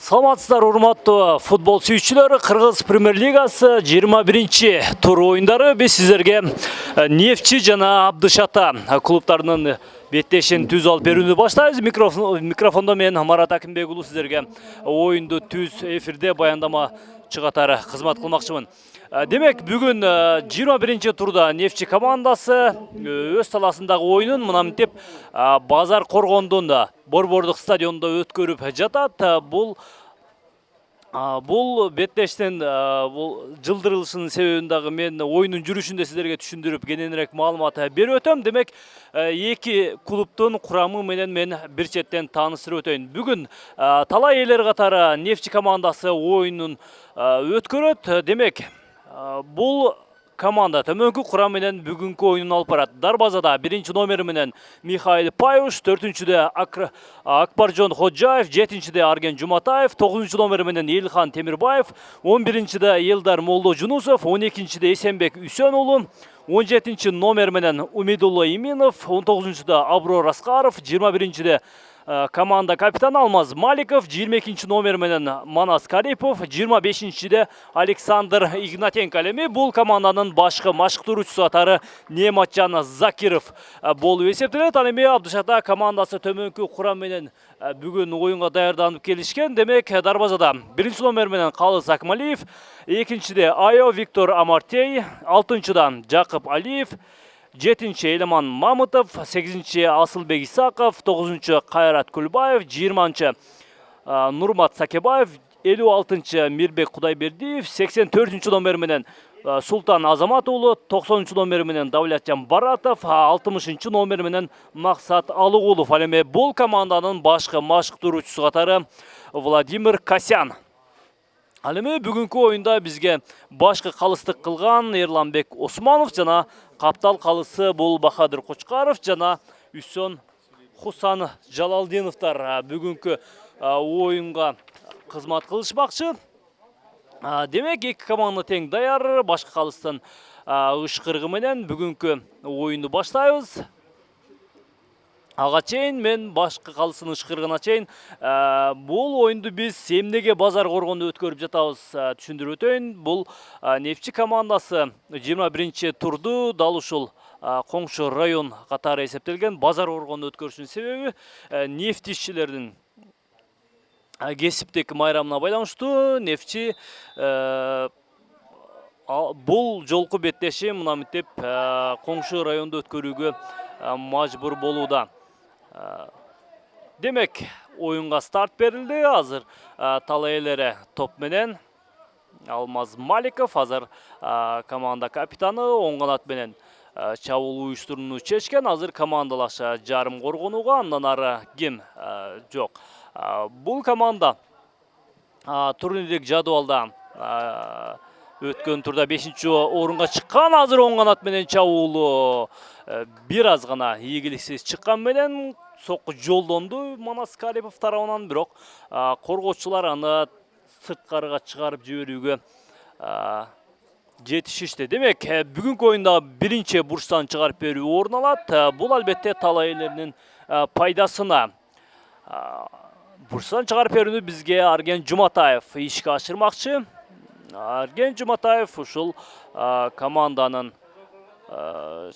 Саламатсыздар, урматтуу футбол сүйүүчүлөр. Кыргыз премьер-лигасы 21-чи тур оюндары биз сиздерге Нефтчи жана Абдышата клубтарынын беттешин түз алып берүүнү баштайбыз. Микрофондо мен Марат Акимбек уулу сиздерге оюнду түз эфирде баяндама чыгатары кызмат кылмакчымын. Демек, бүгүн 21-чи турда Нефтчи командасы өз таласындагы оюнун мына мынтип Базар Коргондун Борбордук стадионунда өткөрүп жатат. Бул беттештин жылдырылышынын себебин дагы мен оюнун жүрүшүндө сиздерге түшүндүрүп кененирээк маалымат берип өтөм. Демек, эки клубтун курамы менен мен бир четтен тааныштырып өтөйүн. Бүгүн талай элер катары Нефтчи командасы оюнун өткөрөт. Демек, бул команда төмөнкү курам менен бүгүнкү оюнун алып барат. Дарбазада 1-чи номери менен Михаил Паюш, 4-чүдө Акбаржон Ходжаев, 7-чиде Арген Жуматаев, 9-чу номери менен Элхан Темирбаев, 11-чиде Элдар Молдо Жунусов, 12-чиде Эсенбек Үсөн уулу, 17-чи номер менен Умидулла Иминов, 19-чиде Аброр Аскаров, 21-чиде команда капитаны Алмаз Маликов, 22-чи номер менен Манас Карипов, 25-чиде Александр Игнатенко. Эми бул команданын башкы машыктыруучусу катары Нематжан Закиров болуп эсептелет. Ал эми Абдышата командасы төмөнкү курам менен бүгүн оюнга даярданып келишкен. Демек, дарбазада 1-чи номер менен Калыс Акмалиев, 2-чиде Айо Виктор Амартей, 6-чыдан Жакып Алиев, 7-чи Элеман Мамытов, 8-чи Асылбек Исаков, 9-чу Кайрат Күлбаев, 20-чы Нурмат Сакебаев, 56-чы Мирбек Кудайбердиев, 84-чү номер менен Султан Азамат уулу, 90-чу номер менен Давлетжан Баратов, 60-чы номер менен Максат Алыгулов. Ал эми бул команданын башкы машыктыруучусу катары Владимир Касян. Ал эми бүгүнкү оюнда бизге башкы калыстык кылган Эрланбек Османов жана каптал калысы бул Бахадыр Кочкаров жана Үсөн Хусан Жалалдиновдор бүгүнкү оюнга кызмат кылышмакчы. Демек, эки команда тең даяр. Башкы калыстын ышкырыгы менен бүгүнкү оюнду баштайбыз. Ага чейин мен башкы калысын ышкырыгына чейин бул оюнду биз эмнеге Базар Коргондо өткөрүп жатабыз түшүндүрүп өтөйүн. Бул Нефтчи командасы 21-чи турду дал ушул коңшу район катары эсептелген Базар Коргондо өткөрүшүнүн себеби нефть ишчилердин кесиптик майрамына байланыштуу. Нефтчи бул жолку беттеши мына мынтип коңшу райондо өткөрүүгө мажбур болууда. Демек, оюнга старт берилди. Азыр талай элери топ менен Алмаз Маликов, азыр команда капитаны оң канат менен чабуул уюштурууну чечкен. Азыр командалаша жарым коргонууга, андан ары ким жок. Бул команда турнирлик жадыбалда өткөн турда 5-чи орунга чыккан. Азыр оң канат менен чабуулу бир аз гана ийгиликсиз чыккан менен сокку жолдонду Манас Карипов тарабынан, бирок коргоочулар аны сырткарыга чыгарып жиберүүгө жетишишти. Демек, бүгүнкү оюнда биринчи бурчтан чыгарып берүү орун алат. Бул албетте талай элердин пайдасына. Бурчтан чыгарып берүүнү бизге Арген Жуматаев ишке ашырмакчы. Арген Жуматаев ушул команданын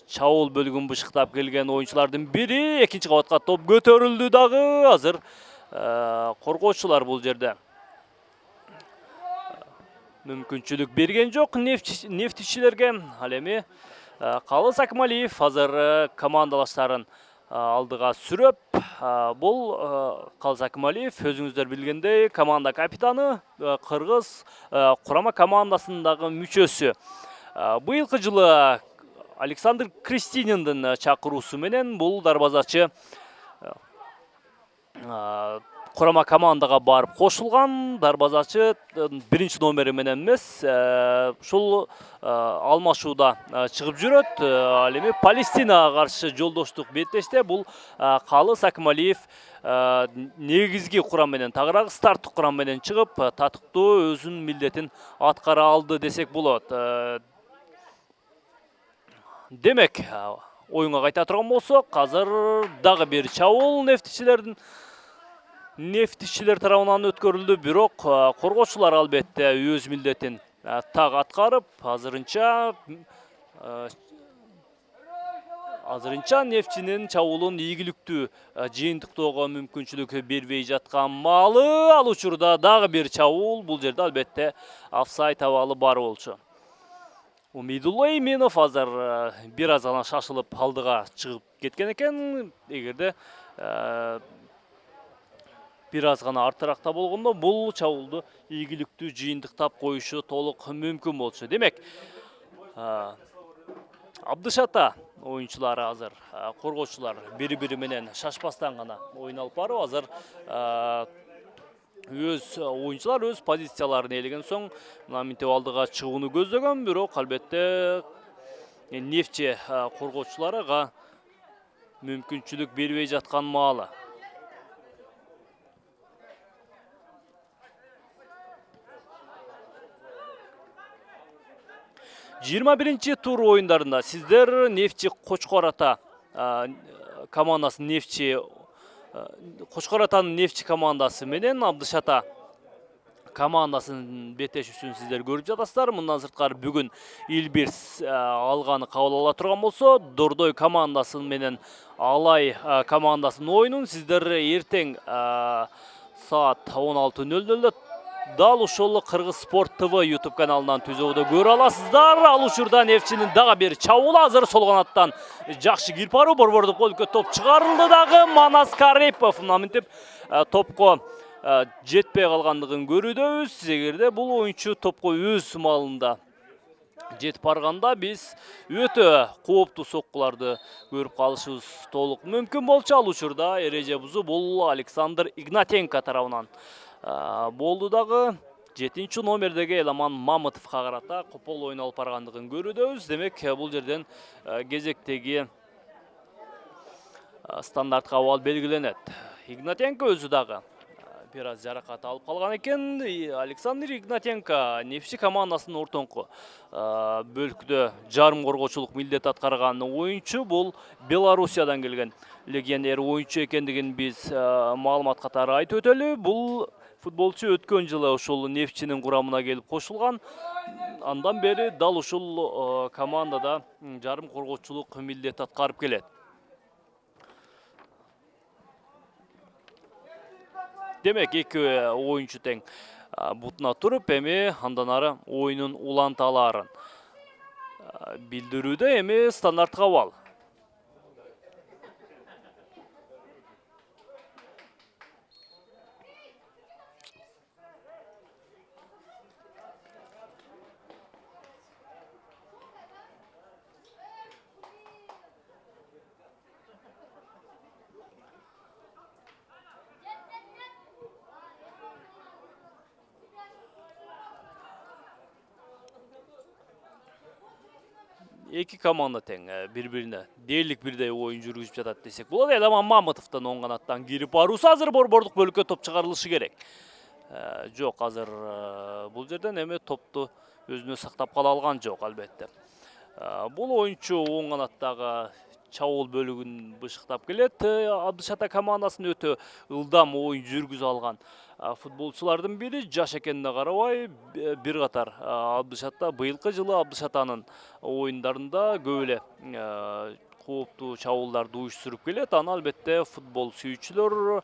чабуул бөлүгүн бышыктап келген оюнчулардын бири. Экинчи кабатка топ көтөрүлдү дагы. Азыр коргоочулар бул жерде мүмкүнчүлүк берген жок нефтчилерге. Ал эми Калыс Акмалиев азыр командалаштарын алдыга сүрөп. Бул Калыс Акмалиев, өзүңүздөр билгендей, команда капитаны, Кыргыз курама командасындагы мүчөсү. Быйылкы жылы Александр Кристининдин чакыруусу менен бул дарбазачы курама командага барып кошулган. Дарбазачы 1-чи номери менен эмес, ушул алмашууда чыгып жүрөт. Ал эми Палестинага каршы жолдоштук беттеште бул Калыс Акмалиев негизги курам менен, тагыраагы старттык курам менен чыгып, татыктуу өзүнүн милдетин аткара алды десек болот. Демек, оюнга кайта турган болсок, азыр дагы бир чабуул нефтчилердин Нефтчилер тарабынан өткөрүлдү, бирок коргоочулар албетте өз милдетин так аткарып, азырынча нефтчинин чабуулун ийгиликтүү жыйынтыктоого мүмкүнчүлүк бербей жаткан маалы, ал учурда дагы бир чабуул, бул жерде албетте офсайд абалы бар болчу. Умидулла Именов азыр бир аз гана шашылып алдыга чыгып кеткен экен. Эгерде бир аз гана артыракта болгондо бул чабуулду ийгиликтүү жыйынтыктап коюшу толук мүмкүн болчу. Демек, Абдышата оюнчулары азыр, коргоочулар бири-бири менен шашпастан гана оюн алып барып, азыр оюнчулар өз позицияларын ээлеген соң мынтип алдыга чыгууну көздөгөн, бирок албетте нефтчи коргоочуларга мүмкүнчүлүк бербей жаткан маалы. 21-ci тур oyunlarında sizler Neftçi Koçkar Ata komandası Koçkar Ata'nın Neftçi komandası menen Abdışata komandasынын бетешүүсүн сиздер көрүп жатасыздар. Мындан сырткары бүгүн Илбирс алганы кабыл ала турган болсо, Дордой командасы менен Алай командасынын оюнун сиздер эртең саат 16:00 дал ушул Кыргыз Спорт ТВ YouTube каналынан түзөөдө көрө аласыздар. Ал учурда Нефтчинин дагы бир чабуулу азыр сол канаттан жакшы кирип баруу, борбордук голкө топ чыгарылды дагы. Манас Карипов мынтип топко жетпей калгандыгын көрүүдөбүз. Эгерде бул оюнчу топко өз маалында жетип барганда биз өтө кооптуу соккуларды көрүп калышыбыз толук мүмкүн болчу. Ал учурда эреже бузуу бул Александр Игнатенко тарабынан болду дагы. 7-ci номердеги Эламан Мамытовго карата копол оюн алып баргандыгын көрүүдөбүз. Демек, бул жерден кезектеги стандартка абал белгиленет. Игнатенко өзү дагы бир аз жаракат алып калган экен. Александр Игнатенко Нефтчи командасынын ортоңку бөлүкүдө жарым коргоочулук милдет аткарган оюнчу. Бул Белоруссиядан келген легионер оюнчу экендигин биз маалымат катары айтып өтөлү. Бул футболчу өткөн жылы ушул Нефтчинин курамына келип кошулган. Андан бери дал ушул командада жарым коргоочулук милдет аткарып келет. Демек, эки оюнчу тең бутуна туруп, эми андан ары оюнун уланталарын билдирүүдө. Эми стандартка абал. Эки команда тең бири-бирине дээрлик бирдей оюн жүргүзүп жатат десек болот. Эламан Мамытовдон оң канаттан кирип баруусу азыр борбордук бөлүккө топ чыгарылышы керек. Жок, азыр бул жерден эми топту өзүнө сактап кала алган жок албетте. Бул оюнчу оң канаттагы чабуул бөлүгүн бышыктап келет. Абдышата командасынын өтө ылдам оюн жүргүзө алган футболчулардын бири. Жаш экенине карабай, бир катар Абдышата быйылкы жылы Абдышатанын оюндарында көп эле кооптуу чабуулдарды уюштуруп келет. Аны албетте футбол сүйүүчүлөр,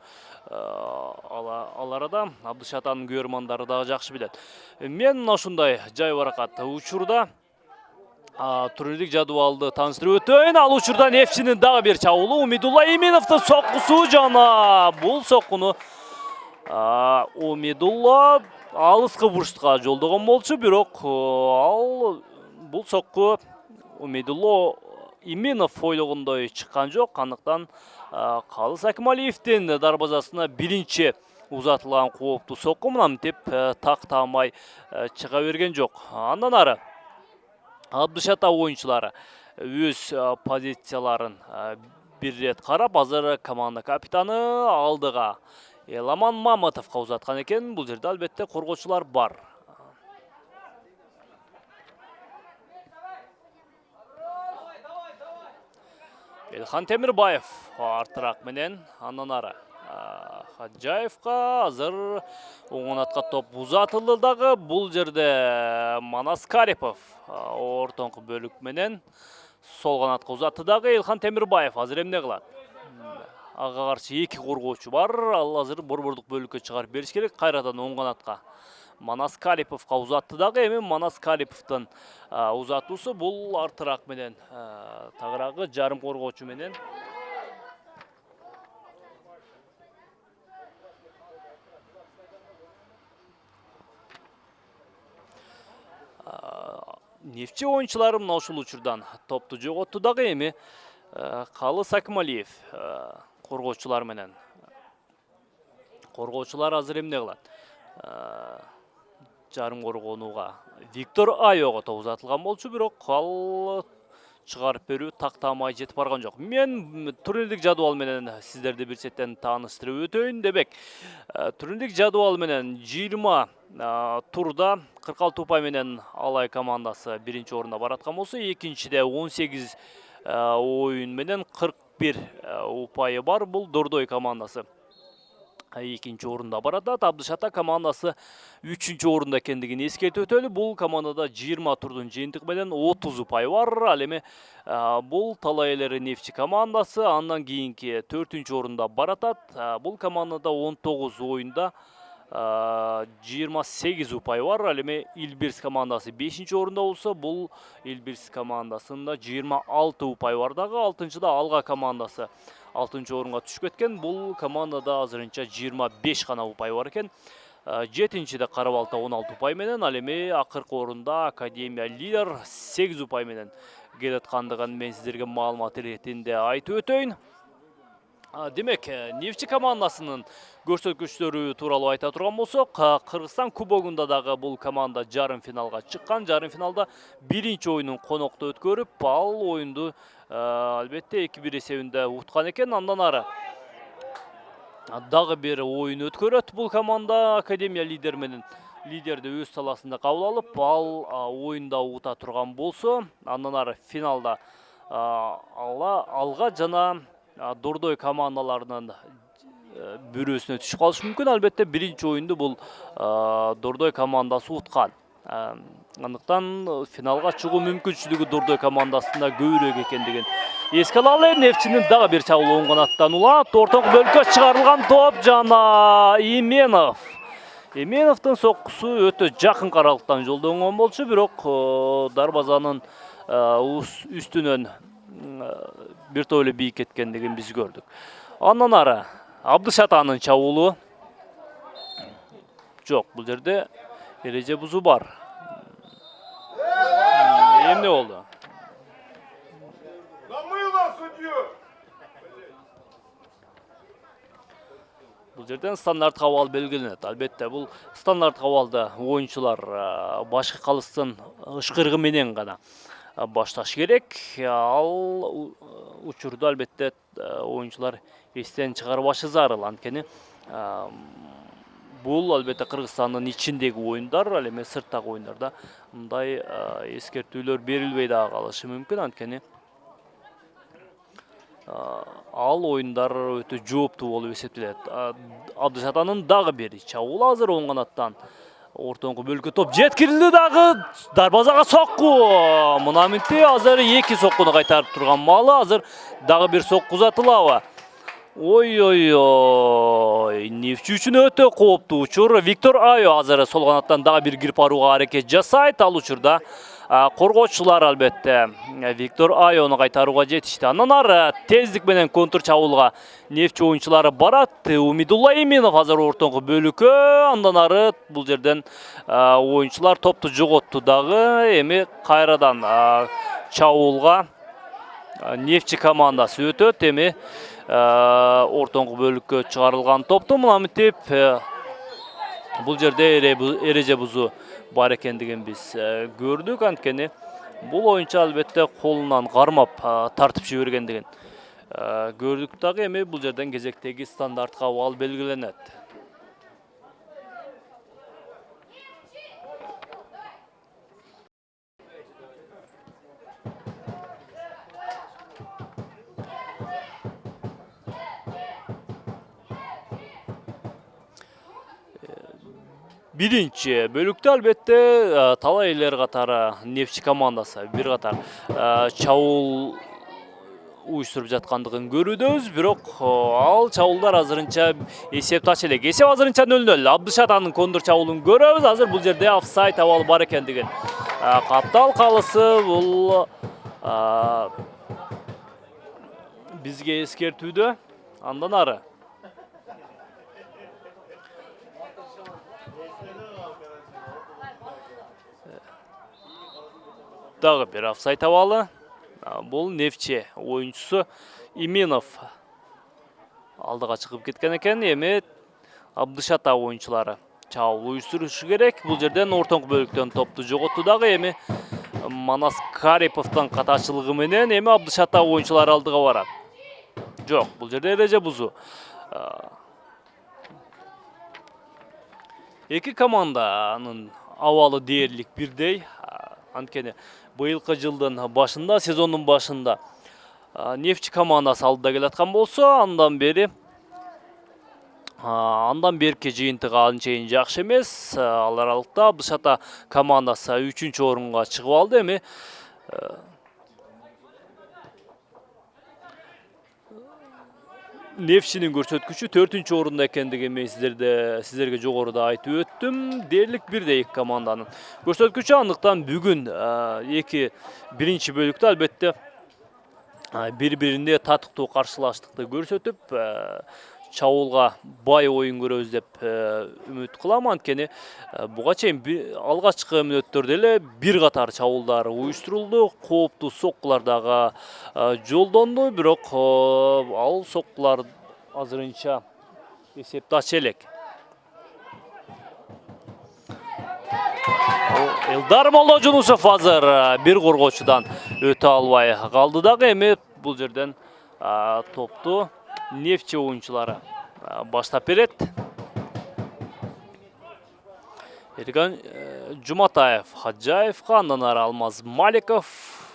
ал арада Абдышатанын көрөрмандары дагы жакшы билет. Мен ушундай жайбаракат учурда турнирлик жадыбалды тааныштырып өтөйүн. Ал учурда Нефтчинин дагы бир чабуулу Умидулла Именовдун соккусу жана бул соккуну Умидулла алыскы бурчтукка жолдогон болчу, бирок бул сокку Умидулла Именов ойлогондой чыккан жок. Андыктан Калыс Акималиевдин дарбазасына биринчи узатылган кооптуу сокку мынтип так таамай чыга берген жок. Андан ары Абдышата оюнчулары өз позицияларын бир рет карап, азыр команда капитаны алдыга Эламан Мамытовго узаткан экен. Бул жерде албетте коргоочулар бар. Элхан Темирбаев артыраак менен, андан ары Хаджаевка азыр оң канатка топ узатылды дагы. Бул жерде Манас Карипов ортоңку бөлүк менен сол канатка узатты дагы. Элхан Темирбаев азыр эмне кылат? Ага каршы эки коргоочу бар. Ал азыр борбордук бөлүккө чыгарып бериш керек. Кайрадан оң канатка Манас Кариповга узатты дагы. Эми Манас Кариповдун узатуусу бул артыраак менен тагыраагы жарым коргоочу менен Нефчи оюнчулары мына ушул учурдан топту жоготту дагы. Эми Калыс Акмалиев коргоочулар менен. Коргоочулар азыр эмне кылат? Жарым коргонууга Виктор Айого топ узатылган болчу, бирок ал чыгарып берүү тактамай жетип барган жок. Мен турнирлик жадыбал менен сиздерди бир четен тааныштырып өтөйүн. Демек, турнирлик жадыбал менен 20 турда 46 упай менен Алай командасы биринчи орунда бараткан болсо, экинчиде 18 оюн менен 41 упайы бар. Бул Дордой командасы экинчи орунда баратат. Абдышата командасы 3-чү орунда экендигин эскертип өтөлү. Бул командада 20 турдун жыйынтыгы менен 30 упай бар. Ал эми бул Талай элери Нефчи командасы андан кийинки 4-чү орунда баратат. Бул командада 19 оюнда 28 упай бар. Ал эми Илбирс командасы 5-чи орунда болсо, бул Илбирс командасында 26 упай бар дагы. 6-чыда Алга командасы 6-чы орунга түшүп кеткен. Бул командада азырынча 25 гана упай бар экен. 7-чиде Кара Балта 16 упай менен, ал эми акыркы орунда Академия Лидер 8 упай менен келаткандыгын мен сиздерге маалымат иретинде айтып өтөйүн. Демек, Нефчи командасынын көрсөткүчтөрү тууралуу айта турган болсок, Кыргызстан кубогунда дагы бул команда жарым финалга чыккан. Жарым финалда биринчи оюнун конокто өткөрүп, ал оюнду албетте 2-1 эсебинде уткан экен. Андан ары дагы бир оюн өткөрөт бул команда. Академия Лидер менен Лидерди өз таласында кабыл алып, ал оюнда ута турган болсо, андан ары финалда Алга жана Дордой командаларынын бирөөсүнө түшүп калышы мүмкүн. Албетте биринчи оюнду бул Дордой командасы уткан. Андыктан финалга чыгуу мүмкүнчүлүгү Дордой командасында көбүрөөк экендигин эске алалы. Нефчинин дагы бир чабуул оң канаттан улат. Ортоңку бөлүккө чыгарылган топ жана Именов. Именовдун соккусу өтө жакын каралыктан жолдонгон болчу, бирок дарбазанын үстүнөн бир топ эле бийик кеткендигин биз көрдүк. Андан ары Абдышатанын чабуулу жок, бул жерде эреже бузуу бар. Эмне болду? Бул жерден стандарт кабал белгиленет. Албетте бул стандарт кабалда оюнчулар башкы калыстын ышкырыгы менен гана башташ керек. Ал учурда албетте оюнчулар эстен чыгарбашы зарыл. Анткени бул албетте Кыргызстандын ичиндеги оюндар, ал эми сырттагы оюндарда мындай эскертүүлөр берилбей дагы калышы мүмкүн. Анткени ал оюндар өтө жооптуу болуп эсептелет. Абдышатанын дагы бир чабуулу азыр оң канаттан ортоңку бөлүккө топ жеткирилди дагы. Дарбазага сокку. Мына минутте азыр 2 соккуну кайтарып турган маалы. Азыр дагы бир сокку узатылабы? Ой-ой-ой. Нефчи үчүн өтө кооптуу учур. Виктор Айо азыр сол канаттан дагы бир кирип барууга аракет жасайт. Ал учурда коргоочулар албетте Виктор Айону кайтарууга жетишти. Андан ары тездик менен контр чабуулга Нефчи оюнчулары барат. Умидулла Именов азыр ортоңку бөлүккө. Андан ары бул жерден оюнчулар топту жоготту дагы. Эми кайрадан чабуулга Нефчи командасы өтөт. Эми ортоңку бөлүккө чыгарылган топту мына мынтип бул жерде эреже бузуу бар экендигин биз көрдүк. Анткени бул оюнчу албетте колунан кармап тартып жибергендигин көрдүк дагы. Эми бул жерден кезектеги стандарт кабал белгиленет. Birinci bölükte albatta talay eller қатары Нефчи командасы bir қатар чабуул уюштуруп жаткандыгын көрүүбүз, бирок ал чабуулдар азырынча эсеп тач элек. Эсеп азырынча 0-0. Абдышат анын кондур чабуулун көрөбүз. Азыр бул жерде офсайд абалы бар экендигин каттал калысы бул бизге эскертүүдө. Андан ары дагы бир офсайд абалы. Бул Нефчи оюнчусу Именов алдыга чыгып кеткен экен. Эми Абдышат оюнчулары чабуул уюштурушу керек. Бул жерден ортоңку бөлүктөн топту жоготту дагы. Эми Манас Кариповдун катачылыгы менен эми Абдышат оюнчулары алдыга барат. Жок, бул жерде эреже бузуу. Эки команданын абалы дээрлик бирдей. Анткени быйылкы жылдын башында, сезондун башында Нефчи командасы алдыда келаткан болсо, андан берки жыйынтыгы анчейин жакшы эмес. Ал аралыкта Абдышат командасы 3-орунга чыгып алды. Эми Нефчинин көрсөткүчү 4-орунда экендигин мен сиздерге жогоруда айтып өттүм. Дээрлик бирдей эки команданын көрсөткүчү. Андыктан бүгүн биринчи бөлүктө албетте бири-биринде татыктуу каршылаштыкты көрсөтүп, чабуулга бай оюн көрөбүз деп үмүт кылам. Анткени буга чейин алгачкы мүнөттөрдө эле бир катар чабуулдар уюштурулду, кооптуу соккулар дагы жолдонду, бирок ал соккулар азырынча эсепти ача элек. Элдар Молложунусов азыр бир коргоочудан өтө албай калды дагы. Эми бул жерден топту Нефчи оюнчулары баштап берет. Эрган Жуматаев Хаджаевка, андан ары Алмаз Маликов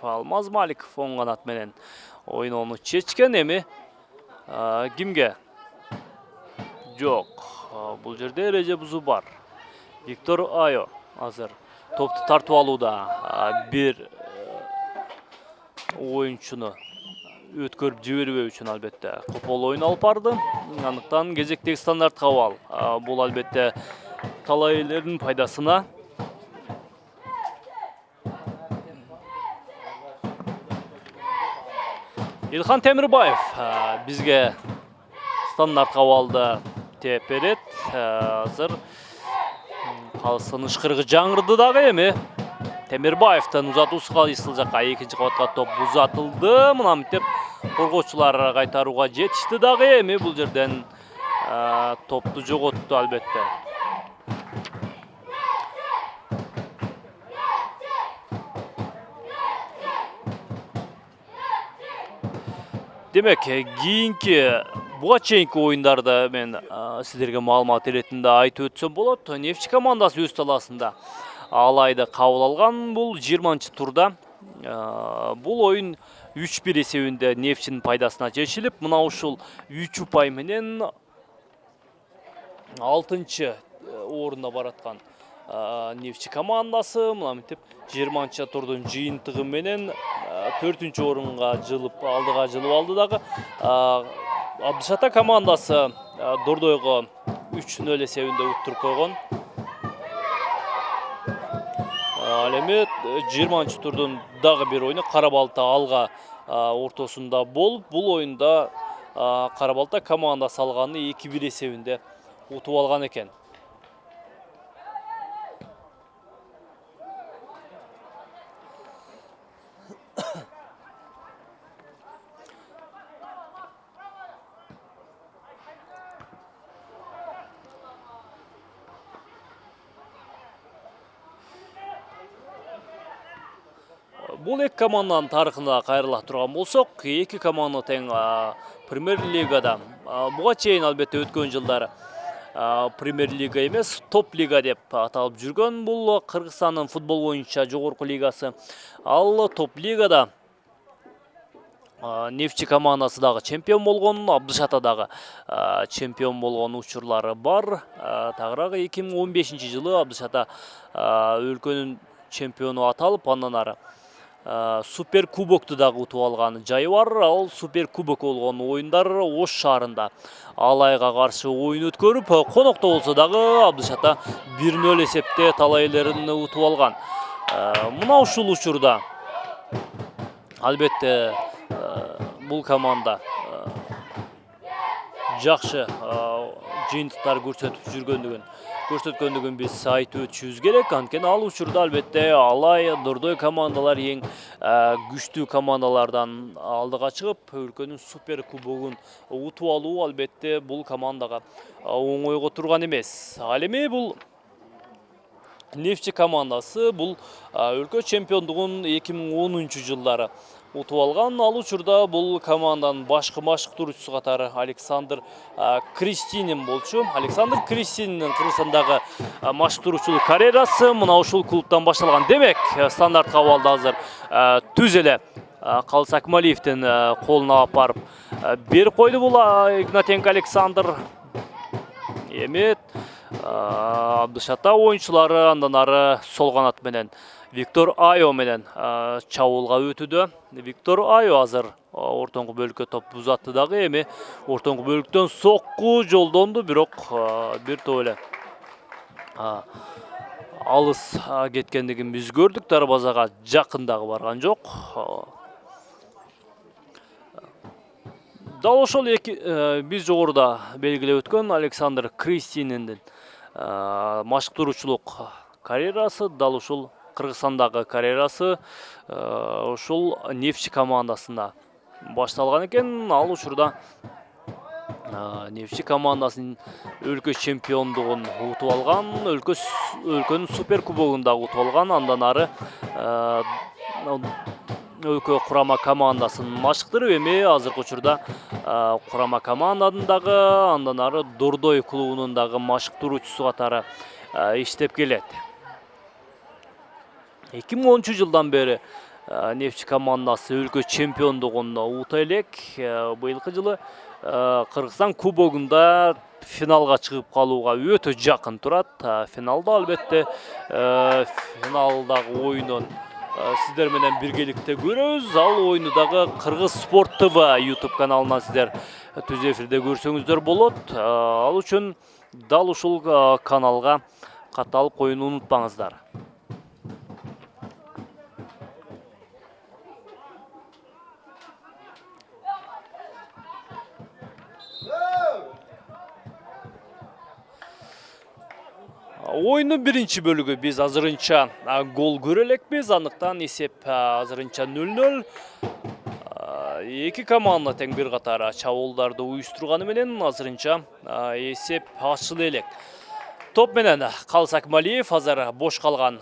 оң канат менен ойноону чечкен. Эми кимге? Жок, бул жерде эреже бузуу бар. Виктор Айо азыр топту тартып алууда, бир оюнчуну өткөрүп жибербөө үчүн албетте копол ойун алып барды. Андыктан кезектеги стандарт кабал. Бул албетте талай элердин пайдасына. Илхан Темирбаев бизге стандарт кабалды теп берет. Азыр калсын ышкырыгы жаңырды дагы. Эми Темирбаевтан узатуусуга ысыл жакка экинчи кабатка топ узатылды. Мына мынтип коргоочулар кайтарууга жетишти дагы. Эми бул жерден топту жоготту албетте. Демек, кийинки буга чейинки оюндарда мен сиздерге маалымат иретинде айтып өтсөм болот. Нефчи командасы өз талаасында алайды кабыл алган. Бул 20-турда бул оюн 3-1 эсебинде Нефчинин пайдасына чечилип, мына ушул 3 упай менен 6-орунда бараткан Нефчи командасы мына мынтип 20-турдун жыйынтыгы менен 4-орунга алдыга жылып алды дагы. Абдышат командасы Дордойго 3-0 эсебинде уттуруп койгон. Ал эми 20-турдун дагы бир оюну Кара-Балта алга ортосунда болуп, бул оюнда Кара-Балта командасы алганды 2-1 эсебинде утуп алган экен. Бул эки команданын тарыхына кайрыла турган болсок, эки команда тең Премьер-лигада. Буга чейин албетте өткөн жылдары Премьер-лига эмес, топ-лига деп аталып жүргөн. Бул Кыргызстандын футбол боюнча жогорку лигасы. Ал топ-лигада Нефчи командасы дагы чемпион болгон, Абдышата дагы чемпион болгон учурлары бар. Тагыраагы 2015-жылы Абдышата өлкөнүн чемпиону аталып, андан ары супер кубокту дагы утуп алган жайы бар. Ал супер кубок болгон оюндар Ош шаарында Алайга каршы оюн өткөрүп, конокто болсо дагы Абдышата 1-0 эсепте талайларын утуп алган. Мына ушул учурда албетте бул команда жакшы жыйынтыктар көрсөткөндүгүн биз айтып өтүшүбүз керек. Анткени ал учурда албетте Алай, Дордой командалар эң күчтүү командалардан алдыга чыгып, өлкөнүн супер кубогун утуп алуу албетте бул командага оңойго турган эмес. Ал эми бул Нефчи командасы бул өлкө чемпиондугун 2010-жылдары утуп алган. Ал учурда бул команданын башкы машыктыруучусу катары Александр Кристинин болчу. Александр Кристинин Кыргызстандагы машыктыруучулук карьерасы мына ушул клубтан башталган. Демек, стандарт кабалда азыр түз эле Калыс Акмалиевдин колуна барып берип койду бул Игнатенко Александр. Эми Абдышата оюнчулары андан ары сол канат менен Виктор Айо менен чабуулга өтүүдө. Виктор Айо азыр ортоңку бөлүккө топ узатты дагы, эми ортоңку бөлүктөн сокку жолдонду, бирок бир топ эле алыс кеткендигин биз көрдүк, дарбазага жакын дагы барган жок. Дал ошол биз жогоруда белгилеп өткөн Александр Кристининдин машыктыруучулук карьерасы, дал ушул Кыргызстандагы карьерасы ушул Нефчи командасында башталган экен. Ал учурда Нефчи командасынын өлкө чемпиондугун утуп алган, өлкөнүн супер кубогунда утуп алган, андан ары өлкө курама командасынын машыктырып, эми азыркы учурда курама команданын дагы, андан ары Дордой клубунун дагы машыктыруучусу катары иштеп келет. 2010-жылдан бери Нефчи командасы өлкө чемпиондугун ута элек. Быйылкы жылы Кыргызстан кубогунда финалга чыгып калууга өтө жакын турат. Финалда албетте финалдагы оюнун сиздер менен биргеликте көрөбүз. Ал оюну дагы Кыргыз Спорт ТВ YouTube каналынан сиздер түз эфирде көрсөңүздөр болот. Ал үчүн дал ушул каналга катталып коюуну унутпаңыздар. Оюнун биринчи бөлүгү биз азырынча гол көрө элекпиз, андыктан эсеп азырынча 0-0. Эки команда тең бир катар чабуулдарды уюштурганы менен азырынча эсеп ачылы элек. Топ менен Калыс Акмалиев азыр бош калган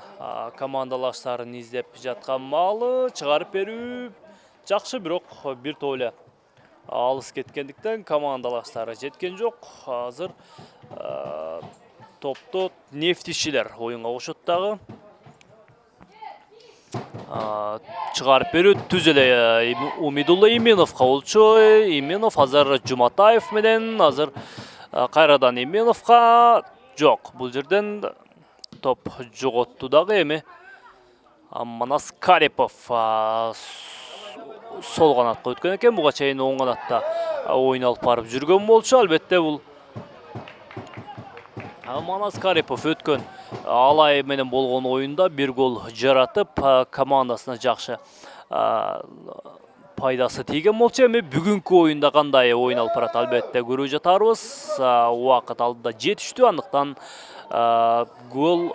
командалаштарын издеп жаткан маалы чыгарып берүү жакшы, бирок бир топ эле алыс кеткендиктен командалаштары жеткен жок. Азыр топто нефтишилер оюнга кошот дагы. Чыгарып берүү түз эле Умидулла Именовго болчу. Именов азыр Жуматаев менен азыр кайрадан Именовго жок. Бул жерден топ жоготту дагы. Эми Манас Карипов сол канатка өткөн экен. Буга чейин оң канатта оюн алып барып жүргөн болчу. Албетте бул Манас Карипов өткөн Алай менен болгон оюнда бир гол жаратып, командасына жакшы пайдасы тийген болчу. Эми бүгүнкү оюнда кандай оюн алып барат албетте көрүп жатарбыз. Убакыт алдыда жетиштүү, андыктан гол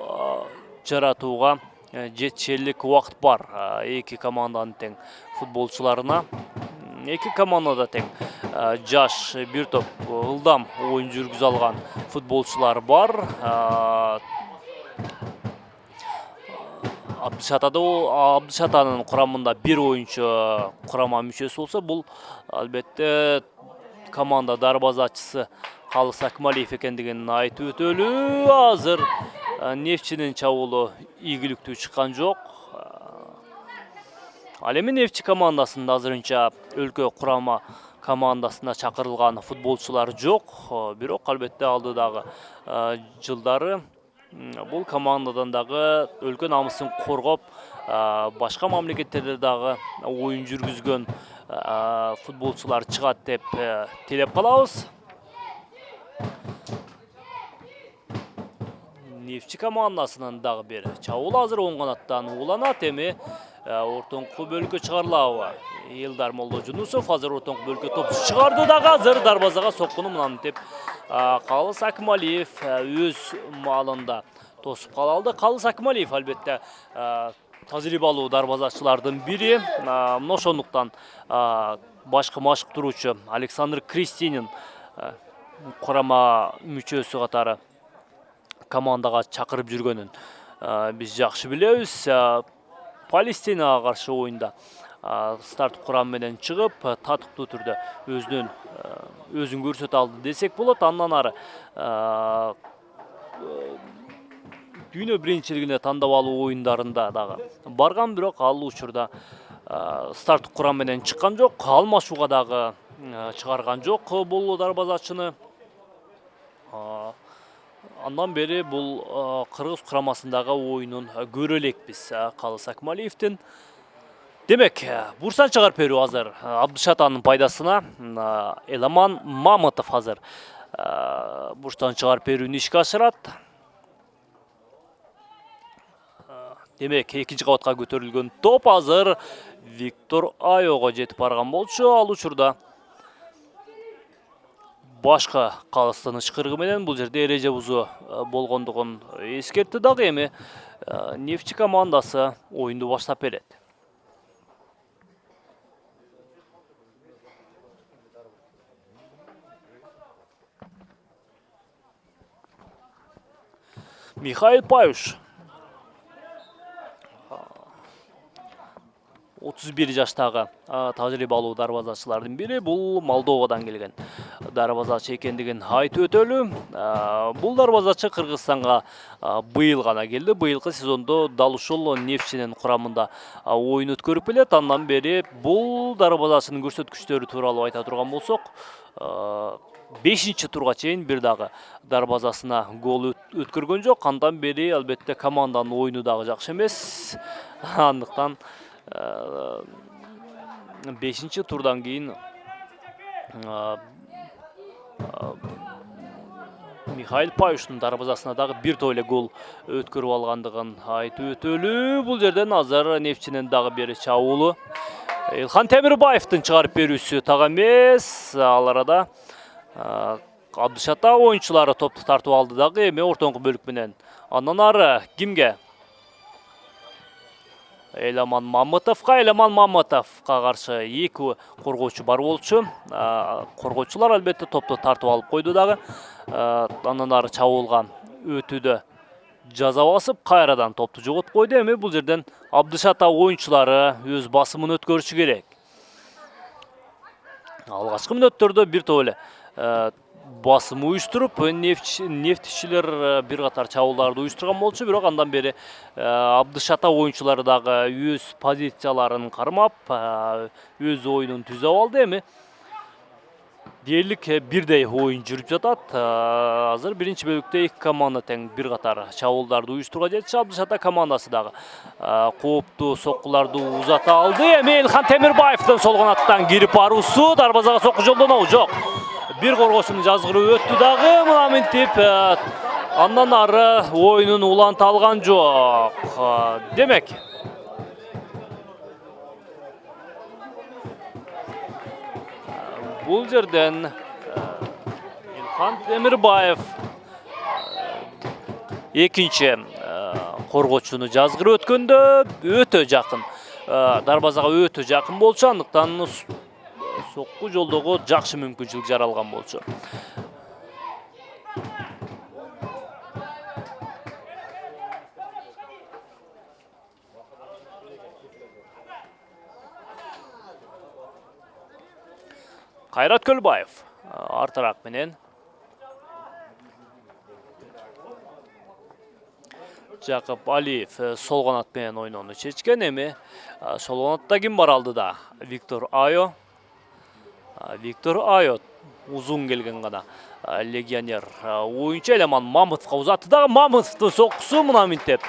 жаратууга жетишерлик убакыт бар. Эки команданын тең футболчуларына. Эки командада тең жаш бир топ ылдам оюн жүргүзө алган футболчулар бар. Абдышатанын курамында бир оюнчу курама мүчөсү болсо, бул албетте команда дарбазачысы Калыс Акмалиев экендигин айтып өтөлү. Азыр Нефчинин чабуулу ийгиликтүү чыккан жок. Ал эми Нефтчи командасында азырынча өлкө курама командасына чакырылган футболчулар жок. Бирок албетте алдыдагы жылдары бул командадан дагы өлкө намысын коргоп, башка мамлекеттерде дагы оюн жүргүзгөн футболчулар чыгат деп тилеп калабыз. Нефтчи командасынын дагы бир чабуул азыр оң канаттан уланат. Эми ортоңку бөлүккө чыгарылабы? Элдар Молдожунусов азыр ортоңку бөлүккө топ чыгарды дагы азыр дарбазага соккуну мынантип Калыс Акималиев өз маалында тосуп кала алды. Калыс Акималиев албетте тажрыйбалуу дарбазачылардын бири. Ошондуктан башкы машыктыруучу Александр Кристинин курама мүчөсү катары командага чакырып жүргөнүн биз жакшы билебиз. Палестинага каршы оюнда старт курамы менен чыгып, татыктуу түрдө өзүн көрсөтө алды десек болот. Андан ары дүйнө биринчилигине тандап алуу оюндарында дагы барган, бирок ал учурда старт курам менен чыккан жок. Алмашууга дагы чыгарган жок бул дарбазачыны. Андан бери бул Кыргыз курамасындагы оюнун көрө элекпиз Калыс Акималиевдин. Демек, бурсан чыгарып берүү азыр Абдышатанын пайдасына. Эламан Мамытов азыр бурстан чыгарып берүүнү ишке ашырат. Демек, экинчи кабатка көтөрүлгөн топ азыр Виктор Айого жетип барган болчу. Ал учурда башка Калыстын ычкырыгы менен бул жерде эреже бузуу болгондугун эскертти дагы. Эми Нефтчи командасы оюнду баштап берет. Михаил Паюш 31 жаштагы тажрыйбалуу дарбазачылардын бири. Бул Молдовадан келген дарбазачы экендигин айтып өтөлү. Бул дарбазачы Кыргызстанга быйыл гана келди. Быйылкы сезондо дал ушул Нефтчинин курамында оюн өткөрүп келет. Андан бери бул дарбазачынын көрсөткүчтөрү тууралуу айта турган болсок, 5-чи турга чейин бир дагы дарбазасына гол өткөргөн жок. Андан бери албетте команданын оюну дагы жакшы эмес. Андыктан 5-чи турдан кийин Михаил Паюштун дарбазасына дагы бир топ эле гол өткөрүп алгандыгын айтып өтөлү. Бул жерден азыр Нефтчинин дагы бир чабуулу Илхан Темирбаевдин чыгарып берүүсү так эмес. Ал арада Абдышата оюнчулары топту тартып алды дагы. Эми ортоңку бөлүк менен андан ары кимге? Эламан Мамытовго каршы эки коргоочу бар болчу. Коргоочулар албетте топту тартып алып койду дагы. Андан ары чабуулга өтүүдө жаза басып, кайрадан топту жоготуп койду. Эми бул жерден Абдышата оюнчулары өз басымын өткөрүшү керек. Алгачкы мүнөттөрдө бир топ эле басым уюштуруп, нефтчилер бир катар чабуулдарды уюштурган болчу, бирок андан бери Абдышата оюнчулары дагы өз позицияларын кармап, өз оюнун түзөп алды. Эми дээрлик бирдей оюн жүрүп жатат. Азыр биринчи бөлүктө эки команда тең бир катар чабуулдарды уюштурууга жетишти. Абдышата командасы дагы кооптуу соккуларды узата алды. Эми Илхан Темирбаевдин сол канаттан кирип баруусу дарбазага сокку жолдонобу? Жок. Бир коргоочунун жазгыруу өттү дагы. Мынаминтип андан ары оюнун уланта алган жок. Демек, бул жерден Илхан Темирбаев экинчи коргоочуну жазгырып өткөндө өтө жакын, дарбазага өтө жакын болчу. Андыктан сокку жолдого жакшы мүмкүнчүлүк жаралган болчу. Кайрат Көлбаев артыраак менен Жақып Алиев сол қанатпен ойнауны шешкен эми. Сол қанатта ким бар алдыда? Виктор Айо. Виктор Айо узун келген гана легионер ойынчы Элеман Мамытовқа узатты дагы Мамытовдун соккусу мына минтеп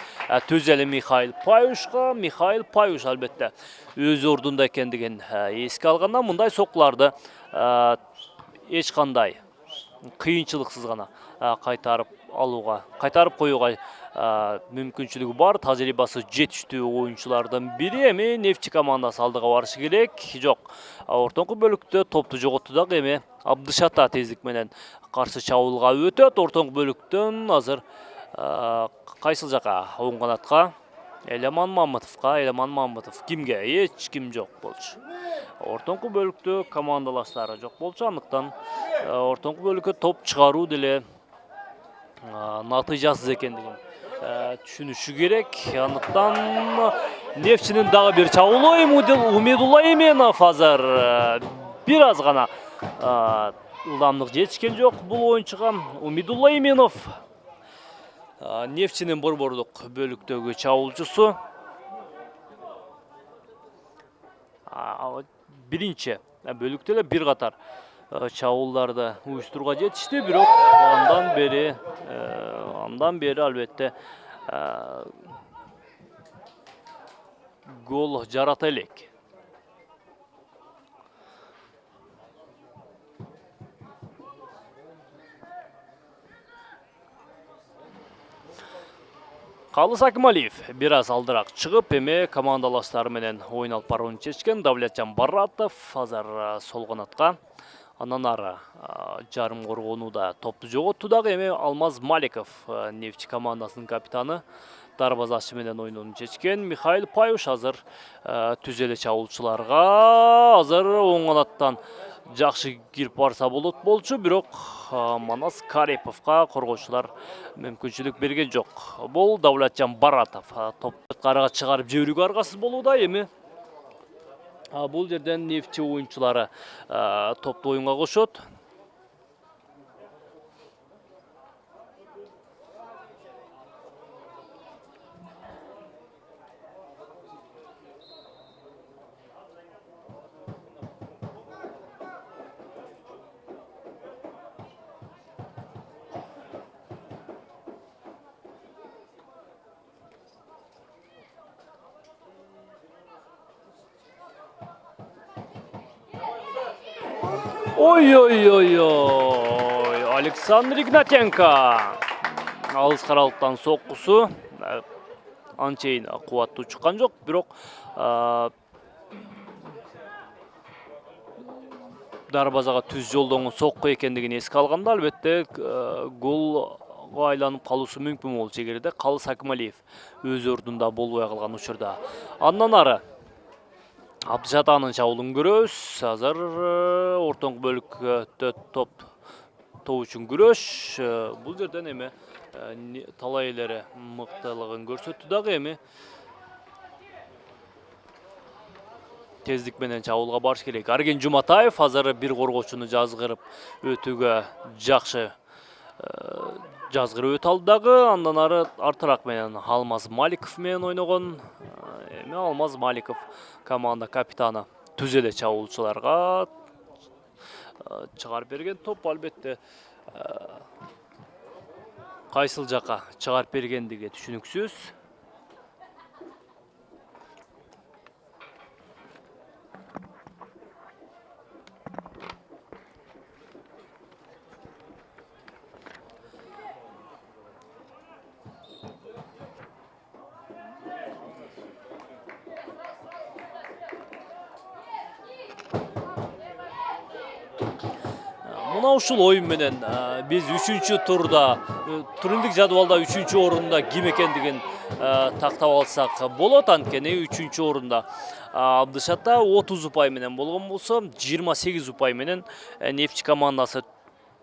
Төзелі Михаил Паюшқа. Михаил Паюш албетте өз ордунда экендигин эске алгандан мындай соккуларды эч кандай кыйынчылыксыз гана кайтарып коюуга мүмкүнчүлүгү бар. Тажрыйбасы жетиштүү оюнчулардын бири. Эми Нефчи командасы алдыга барышы керек. Жок. Ортоңку бөлүктө топту жоготту дагы эми Абдышата тездик менен каршы чабуулга өтөт. Ортоңку бөлүктөн азыр кайсыл жака? Оң канатка Элеман Мамытовка. Элеман Мамытов кимге? Эч ким жок болчу. Ортоңку бөлүктө командалаштары жок болчу. Андыктан ортоңку бөлүккө топ чыгаруу деле натыйжасыз экендигин түшүнүшү керек. Андыктан Нефчинин дагы бир чабуулу Умидулла Именов азыр бир аз гана ылдамдык жетишкен жок бул оюнчуга. Умидулла Именов Нефчинин борбордук бөлүктөгү чабуулчусу. Биринчи бөлүктө эле бир катар чабуулдарды уюштурууга жетишти, бирок андан бери албетте гол жарата элек. Калыс Акималиев бир аз алдыраак чыгып, эми командалаштары менен оюн алып барууну чечкен. Давлетжан Баратов азыр сол канатка. Андан ары жарым коргонууда топту жоготту дагы. Эми Алмаз Маликов Нефчи командасынын капитаны дарбазашы менен ойноону чечкен. Михаил Паюш азыр түз эле чабуулчуларга азыр оң канаттан жакшы кирип барса болот болчу, бирок Манас Кариповга коргоочулар мүмкүнчүлүк берген жок. Бул Давлетжан Баратов топту карага чыгарып жиберүүгө аргасыз болууда. Эми бул жерден Нефчи оюнчулары топту оюнга кошот. Ой, Александр Игнатенко алыс каралыктан соккусу анчейин кубаттуу чыккан жок, бирок дарбазага түз жолдонгон сокку экендигин эске алганда албетте голго айланып калуусу мүмкүн болчу эгерде Калыс Акималиев өз ордунда болбой калган учурда. Андан ары Абдышатанын чабуулун көрөбүз. Азыр ортоңку бөлүктө топ үчүн күрөш. Бул жерден эми талай элери мыктылыгын көрсөттү дагы. Эми тездик менен чабуулга барыш керек. Арген Жуматаев азыр бир коргоочуну жазгырып өтүүгө жакшы жазгырып өтө алды дагы. Андан ары артыраак менен Алмаз Маликов менен ойногон. Эми Алмаз Маликов команда капитаны түз эле чабуулчуларга чыгарып берген топ, албетте кайсыл жака чыгарып бергендиги түшүнүксүз. Мына ушул оюн менен биз 3-турда, турнирлик жадыбалда 3-орунда ким экендигин тактап алсак болот. Анткени 3-орунда Абдышата 30 упай менен болгон болсо, 28 упай менен Нефчи командасы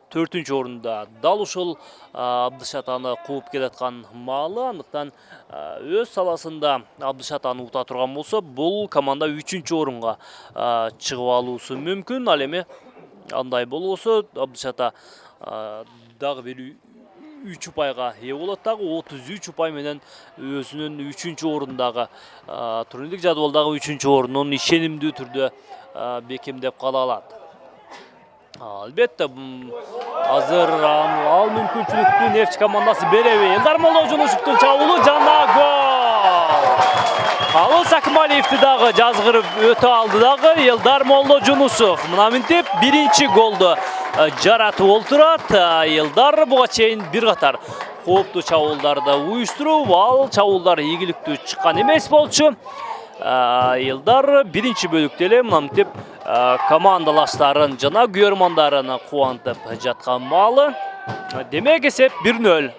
4-орунда. Дал ушул Абдышатаны кууп келаткан маалы. Андыктан өз саласында Абдышатаны ута турган болсо, бул команда 3-орунга чыгып алуусу мүмкүн. Ал эми андай болбосо Абдышата дагы бир 3 ұпайға ие болады дағы 33 ұпай менен өзінің 3-ші орындағы турнирлік жадвалдағы 3-ші орынын ишенимдүү түрдө бекемдеп кала алат. Албетте азыр ал мүмкүнчүлүктү Нефть командасы береби. Элдар Молдожунусовдун чабуулу жана гол. Калыс Акмалиевди дагы жазгырып өтө алды дагы Элдар Молдожунусов. Мына минтип биринчи голду жаратып олтурат. Элдар буга чейин бир катар кооптуу чабуулдарды уюштуруп, ал чабуулдар ийгиликтүү чыккан эмес болчу. Элдар биринчи бөлүктө эле мына минтип командалаштарын жана күйөрмандарын кубантып жаткан маалы. Демек эсеп 1-0.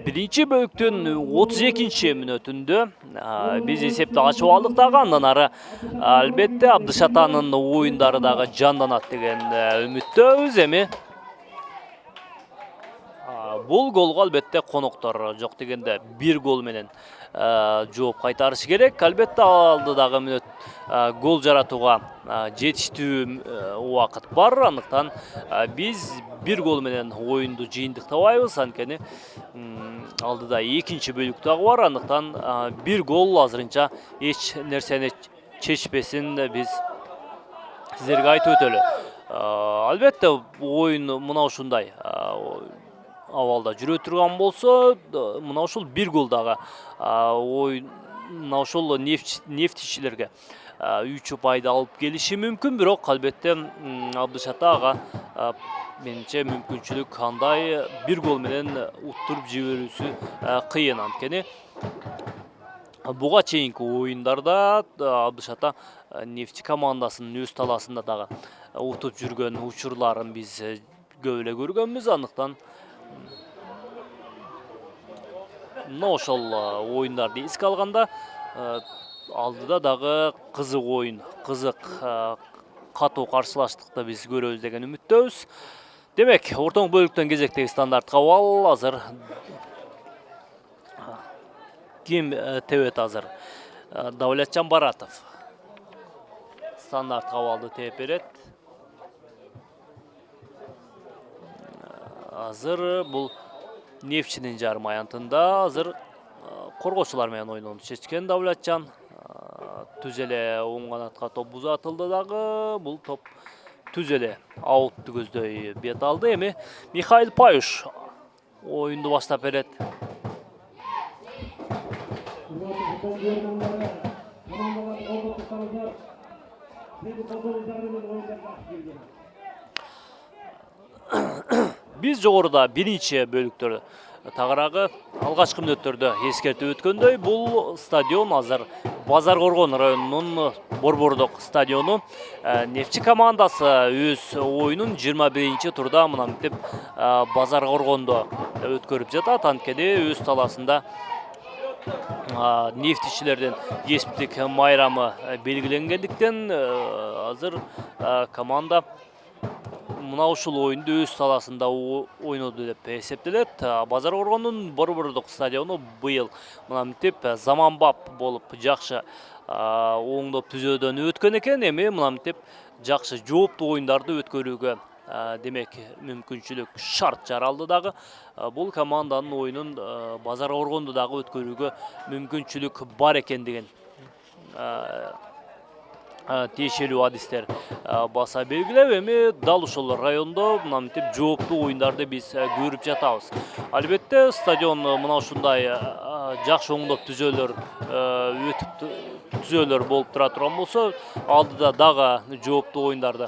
Birinci bölüktün 32-ci minutunda biz esepte açıp aldık dağı, andan ары albatta Abdışatan'ın oyunları dağı canlanat degen ümittöbüz emi. Bul golga albatta konuklar жоқ degende bir gol menen жооп кайтарышы керек. Албетте алды дагы мүнөт гол жаратууга жетиштүү убакыт бар. Андыктан биз bir gol менен оюнду жыйынтыктабайбыз. Анткени алдыда экинчи бөлүк дагы бар. Андыктан bir gol азырынча эч нерсени чечпесин биз сиздерге айтып өтөлү. Албетте оюн мына ушундай авалда жүрө турган болсо, мына ушул bir gol дагы оюн мына ушул нефтичилерге 3 ұпайды алып келиши мүмкүн, бирок албетте Абдышат ага менимче мүмкүнчүлүк кандай bir gol менен уттуруп жиберүүсү кыйын. Анткени буга чейинки оюндарда Абдышата Нефти командасынын өз таласында дагы утуп жүргөн учурларын биз көп эле көргөнбүз. Андыктан мына ошол оюндарды эске алганда алдыда дагы кызык оюн, кызык катуу каршылаштыкты биз көрөбүз деген үмүттөбүз. Демек, ортоң бөлүктөн кезектеги стандарт кабал азыр ким тебет азыр? Давлетжан Баратов стандарт кабалды тээп берет. Азыр бул Нефтчинин жарым аянтында азыр коргоочулар менен ойнонду чечкен Давлетжан. Түз эле оң канатка топ узатылды дагы. Бул топ түз эле аутту көздөй бет алды. Эми Михаил Паюш оюнду баштап берет. Биз жогоруда биринчи бөлүктөр тагыраагы алгачкы мүнөттөрдө эскертип өткөндөй, бул стадион азыр Базар Коргон районунун Борбордук стадиону. Нефтчи командасы өз оюнун 21-чи турда мына мынтип Базар Коргондо өткөрүп жатат. Анткени өз таласында нефтичилерден кесиптик майрамы белгиленгендиктен азыр команда мына ушул оюнду өз таласында ойноду деп эсептелет. Базар Коргондун Борбордук стадиону быйыл мына мынтип заманбап болуп жакшы оңдоп түзөөдөн өткөн экен. Эми мына мынтип жакшы жооптуу оюндарды өткөрүүгө демек мүмкүнчүлүк шарт жаралды дагы. Бул команданын оюнун Базар Коргондо дагы өткөрүүгө мүмкүнчүлүк бар экендигин тиешелүү адистер баса белгилеп, эми дал ошол райондо мына мынтип жооптуу оюндарды биз көрүп жатабыз. Албетте стадион мына ушундай жакшы оңдоп түзөөлөр болуп тура турган болсо, алдыда дагы жооптуу оюндарды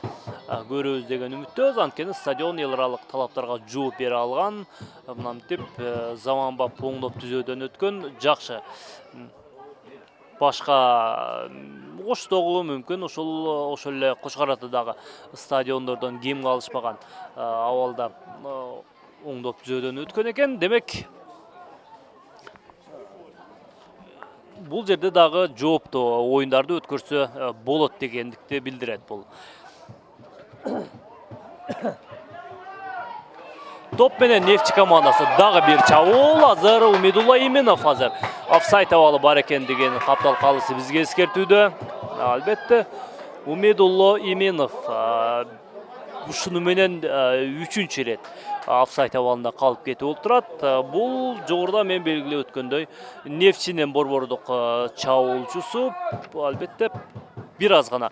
көрөбүз деген үмүттөбүз. Анткени стадион эл аралык талаптарга жооп бере алган, мына мынтип заманбап оңдоп түзөөдөн өткөн жакшы башка Оштогу мүмкүн ошол эле Кошкар атадагы стадиондордон кем калышпаган абалда оңдоп түзөөдөн өткөн экен. Демек бул жерде дагы жооптуу оюндарды өткөрсө болот дегендикти билдирет бул. Топ менен Нефчи командасы дагы бир чабуул. Азыр Умедулла Именов азыр офсайд абалы бар экен деген каптал калысы бизге эскертүүдө. Албетте Умедулла Именов ушуну менен 3-чү ирет офсайд абалында калып кетип болуп турат. Бул жогоруда мен белгилеп өткөндөй Нефчинин борбордук чабуулчусу. Албетте бир аз гана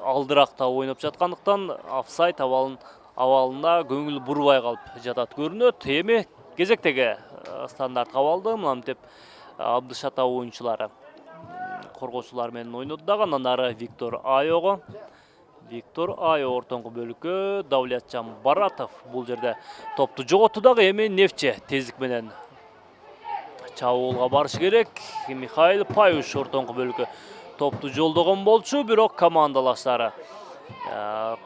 алдыракта ойноп жаткандыктан офсайд абалында көңүл бурбай калып жатат көрүнөт. Эми кезектеги стандарт абалды мынтип Абдышата оюнчулары коргоочулар менен ойноду дагы. Андан ары Виктор Айого. Виктор Айо ортоңку бөлүккө, Давлетжан Баратов бул жерде топту жоготту дагы. Эми Нефчи тездик менен чабуулга барыш керек. Михаил Паюш ортоңку бөлүккө топту жолдогон болчу, бирок командалаштары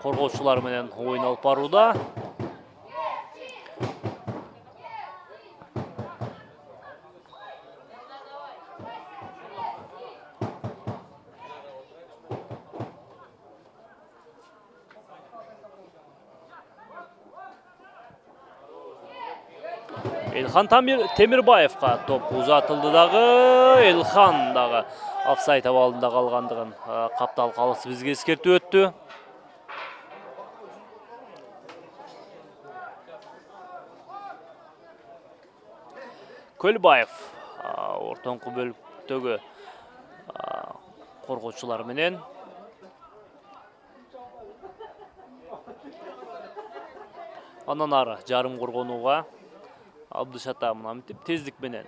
коргоочулар менен оюн алып барууда. Элхан Темирбаевка топ узатылды дагы. Элхан дагы офсайд абалында калгандыгын каптал калысы бизге эскертип өттү. Көлбаев ортоңку бөлүктөгү коргоочулар менен андан ары жарым коргонууга Абдышата мынтип тездик менен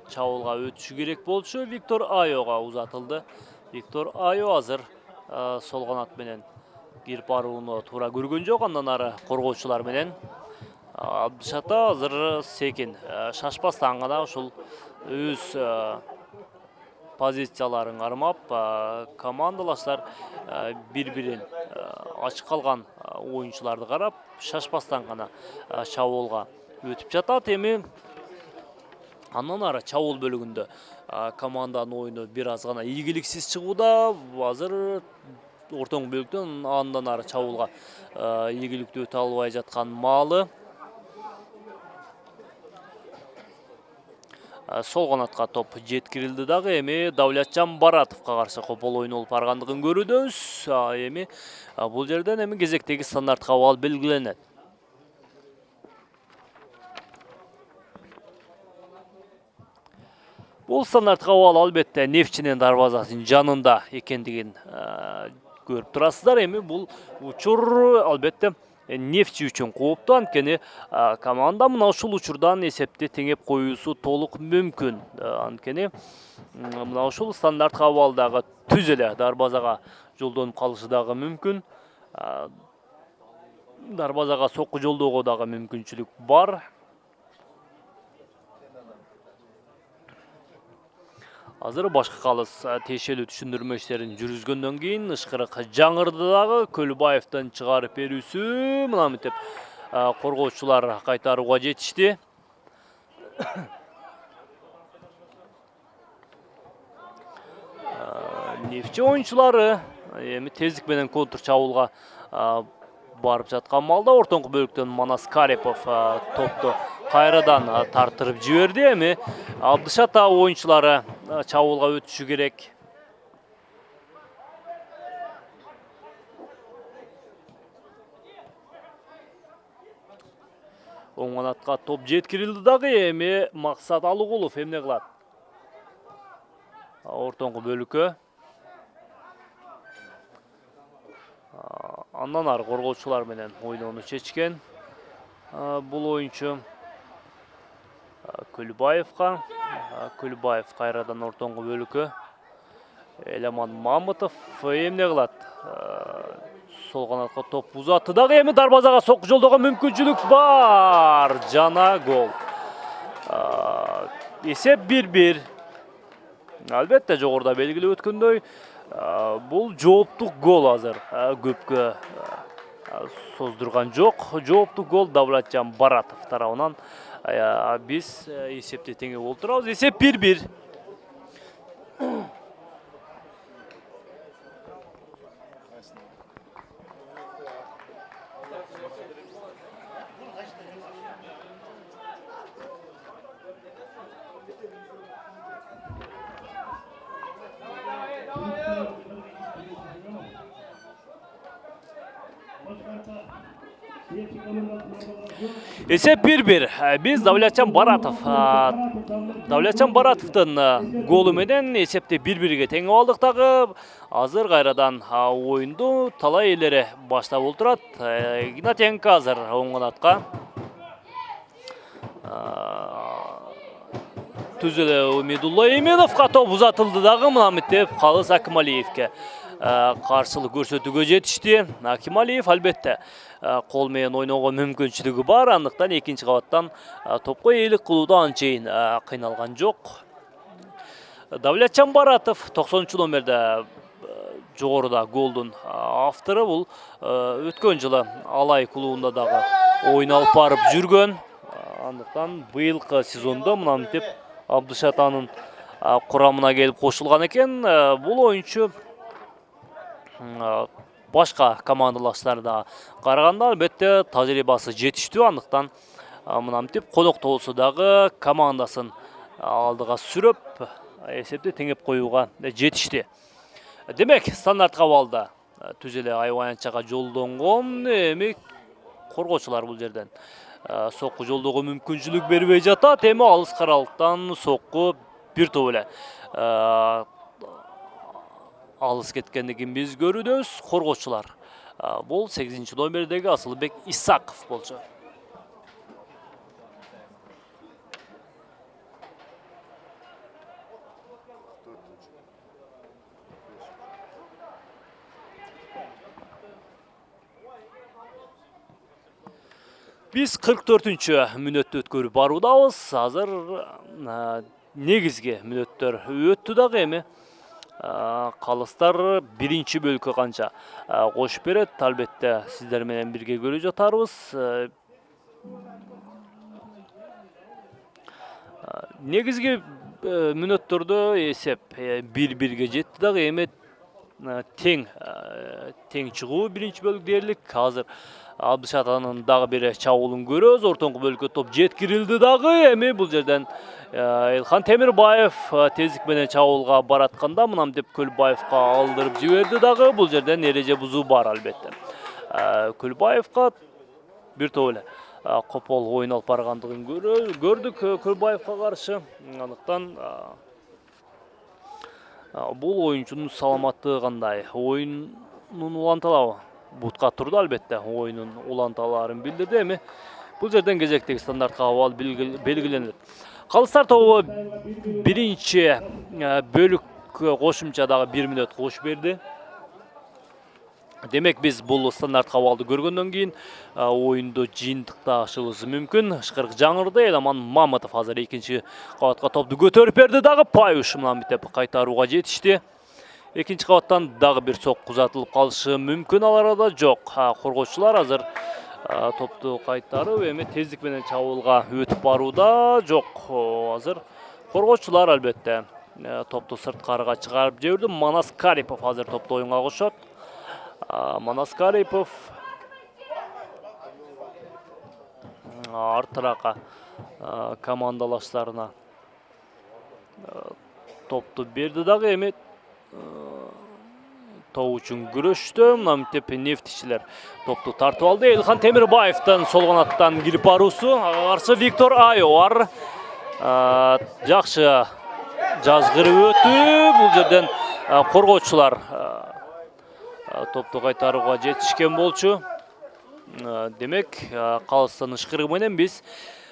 чабуулга өтүшү керек болчу. Виктор Айога узатылды. Виктор Айо азыр сол канат менен кирип барууну туура көргөн жок. Андан ары коргоочулар менен Абдышата азыр секин шашпастан гана ушул өз позицияларын кармап, командалаштар бири-бирин ачык калган оюнчуларды карап, шашпастан гана чабуулга өтүп жатат. Эми андан ары чабуул бөлүгүндө команданын оюну бир аз гана ийгиликсиз чыгууда. Азыр ортоң бөлүктөн андан ары чабуулга ийгиликтүү өтө албай жаткан маалы. Сол канатка топ жеткирилди дагы. Эми Давлетжан Баратовго каршы копол оюн болуп баргандыгын көрүүбүз. Эми бул жерден эми кезектеги стандартка абал белгиленет. Бул стандартка абал албетте Нефчинин дарбазасынын жанында экендигин көрүп турасыздар. Эми бул учур албетте Нефчи үчүн кооптуу, анткени команда мына ушул учурдан эсепти теңеп коюусу толук мүмкүн. Анткени мына ушул стандартка абалдагы түз эле дарбазага жолдонуп калышы дагы мүмкүн. Дарбазага сокку жолдоого дагы мүмкүнчүлүк бар. Азыр башка калыс тиешелүү түшүндүрмө иштерин жүргүзгөндөн кийин ышкырык жаңырды дагы. Көлбаевден чыгарып берүүсү мынтип коргоочулар кайтарууга жетишти. Нефчи оюнчулары эми тездик менен контр чабуулга барып жаткан маалда ортоңку бөлүктөн Манас Карипов топту кайрадан тартырып жиберди. Эми Абдышата оюнчулары чабуулга өтүшү керек. Оң канатка топ жеткирилди дагы. Эми Максат Алыгулов эмне кылат? Ортоңку бөлүккө. Андан ары коргоочулар менен ойноону чечкен бул оюнчу. Көлбаевка. Көлбаев кайрадан ортоңку бөлүккө. Эламан Мамытов эмне кылат? Сол канатка топ узатты дагы. Эми дарбазага сокку жолдогон мүмкүнчүлүк бар. Жана гол. Эсеп 1-1. Албетте жогоруда белгилеп өткөндөй, бул жооптук гол азыр көпкө создурган жок. Жооптуу гол Давлатжан Баратов тарабынан биз эсепти теңе болуп турабыз. Эсеп 1-1. Эсеп 1-1. Биз Давлатжан Баратовдун голу менен эсепти 1-1ге теңеп алдык дагы. Азыр кайрадан оюнду талай элери баштап отурат. Игнатенко азыр оң канатка. Түзеле Умидулла Эмедовго топ узатылды дагы, мына мектеп Калыс Акималиевке каршылык көрсөтүүгө жетишти. Акималиев албетте кол менен ойногон мүмкүнчүлүгү бар, андыктан экинчи кабаттан топко ээлик кылууда анчейин кыйналган жок. Давлатжан Баратов 90 номерде жогоруда голдун автору, бул өткөн жылы Алай клубунда дагы ойун алып барып жүргөн. Андыктан быйылкы сезондо мына мектеп Абдышатанын курамына келип кошулган экен. Бул оюнчу башка командалаштарда караганда албетте тажрыйбасы жетиштүү, андыктан мына мектеп конокто болсо дагы командасын алдыга сүрөп эсепти теңеп коюуга жетишти. Демек, стандарт кабалда Түзеле Айбаянчага жолдонгон, эми коргоочулар бул жерден сокку жолдоого мүмкүнчүлүк бербей жатат. Эми алыс каралыктан сокку бир топ эле алыс кеткендигин биз көрүүбүз. Коргоочулар бул 8 номердеги Асылбек Исаков болчу. Biz 44-cü мүнөттү өткөрүп баруудабыз. Азыр негизги мүнөттөр өттү дагы, эми калыстар биринчи бөлүккө канча кошуп берет, албетте сиздер менен бирге көрүп жатарбыз. Негизги мүнөттөрдө эсеп 1-1ге жетти дагы, эми тең чыгуу биринчи бөлүк дээрлик. Азыр Абдышатанын дагы бир чабуулун көрөбүз. Ортоңку бөлүккө топ жеткирилди дагы. Эми бул жерден Элхан Темирбаев тездик менен чабуулга баратканда мына деп Көлбаевка алдырып жиберди дагы. Бул жерден эреже бузуу бар албетте. Көлбаевка бир топ эле копол оюн алып баргандыгын көрдүк Көлбаевка каршы. Андыктан бул оюнчунун саламаттыгы кандай? Оюнун уланталабы? Бутка турду албетте, оюнун уланталарын билдирди. Эми бул жерден кезектеги стандартка абал белгиленет. Калыстар тобу биринчи бөлүккө кошумча дагы 1 мүнөт кошуп берди. Демек биз бул стандарт абалды көргөндөн кийин оюнду жыйынтыкташыбыз мүмкүн. Ышкырык жаңырды. Эламан Мамытов азыр экинчи кабатка топту көтөрүп берди дагы. Паюш мына деп кайтарууга жетишти. Экинчи кабаттан дагы бир сокку узатылып калышы мүмкүн, ал арада жок. Коргоочулар азыр топту кайтарып, эми тездик менен чабуулга өтүп барууда. Жок, азыр коргоочулар албетте топту сырткарыга чыгарып жиберди. Манас Карипов азыр топту оюнга кошот. Манас Карипов артырака командалаштарына топту берди дагы. Эми топ үчүн күрөштө мына мектеп нефтичилер топту тартып алды. Элхан Темирбаевдин сол канаттан кирип баруусу, каршы Виктор Айор жакшы жазгырып өтүп, бул жерден коргоочулар топту кайтарууга жетишкен болчу. Демек, Калыстын ышкырыгы менен биз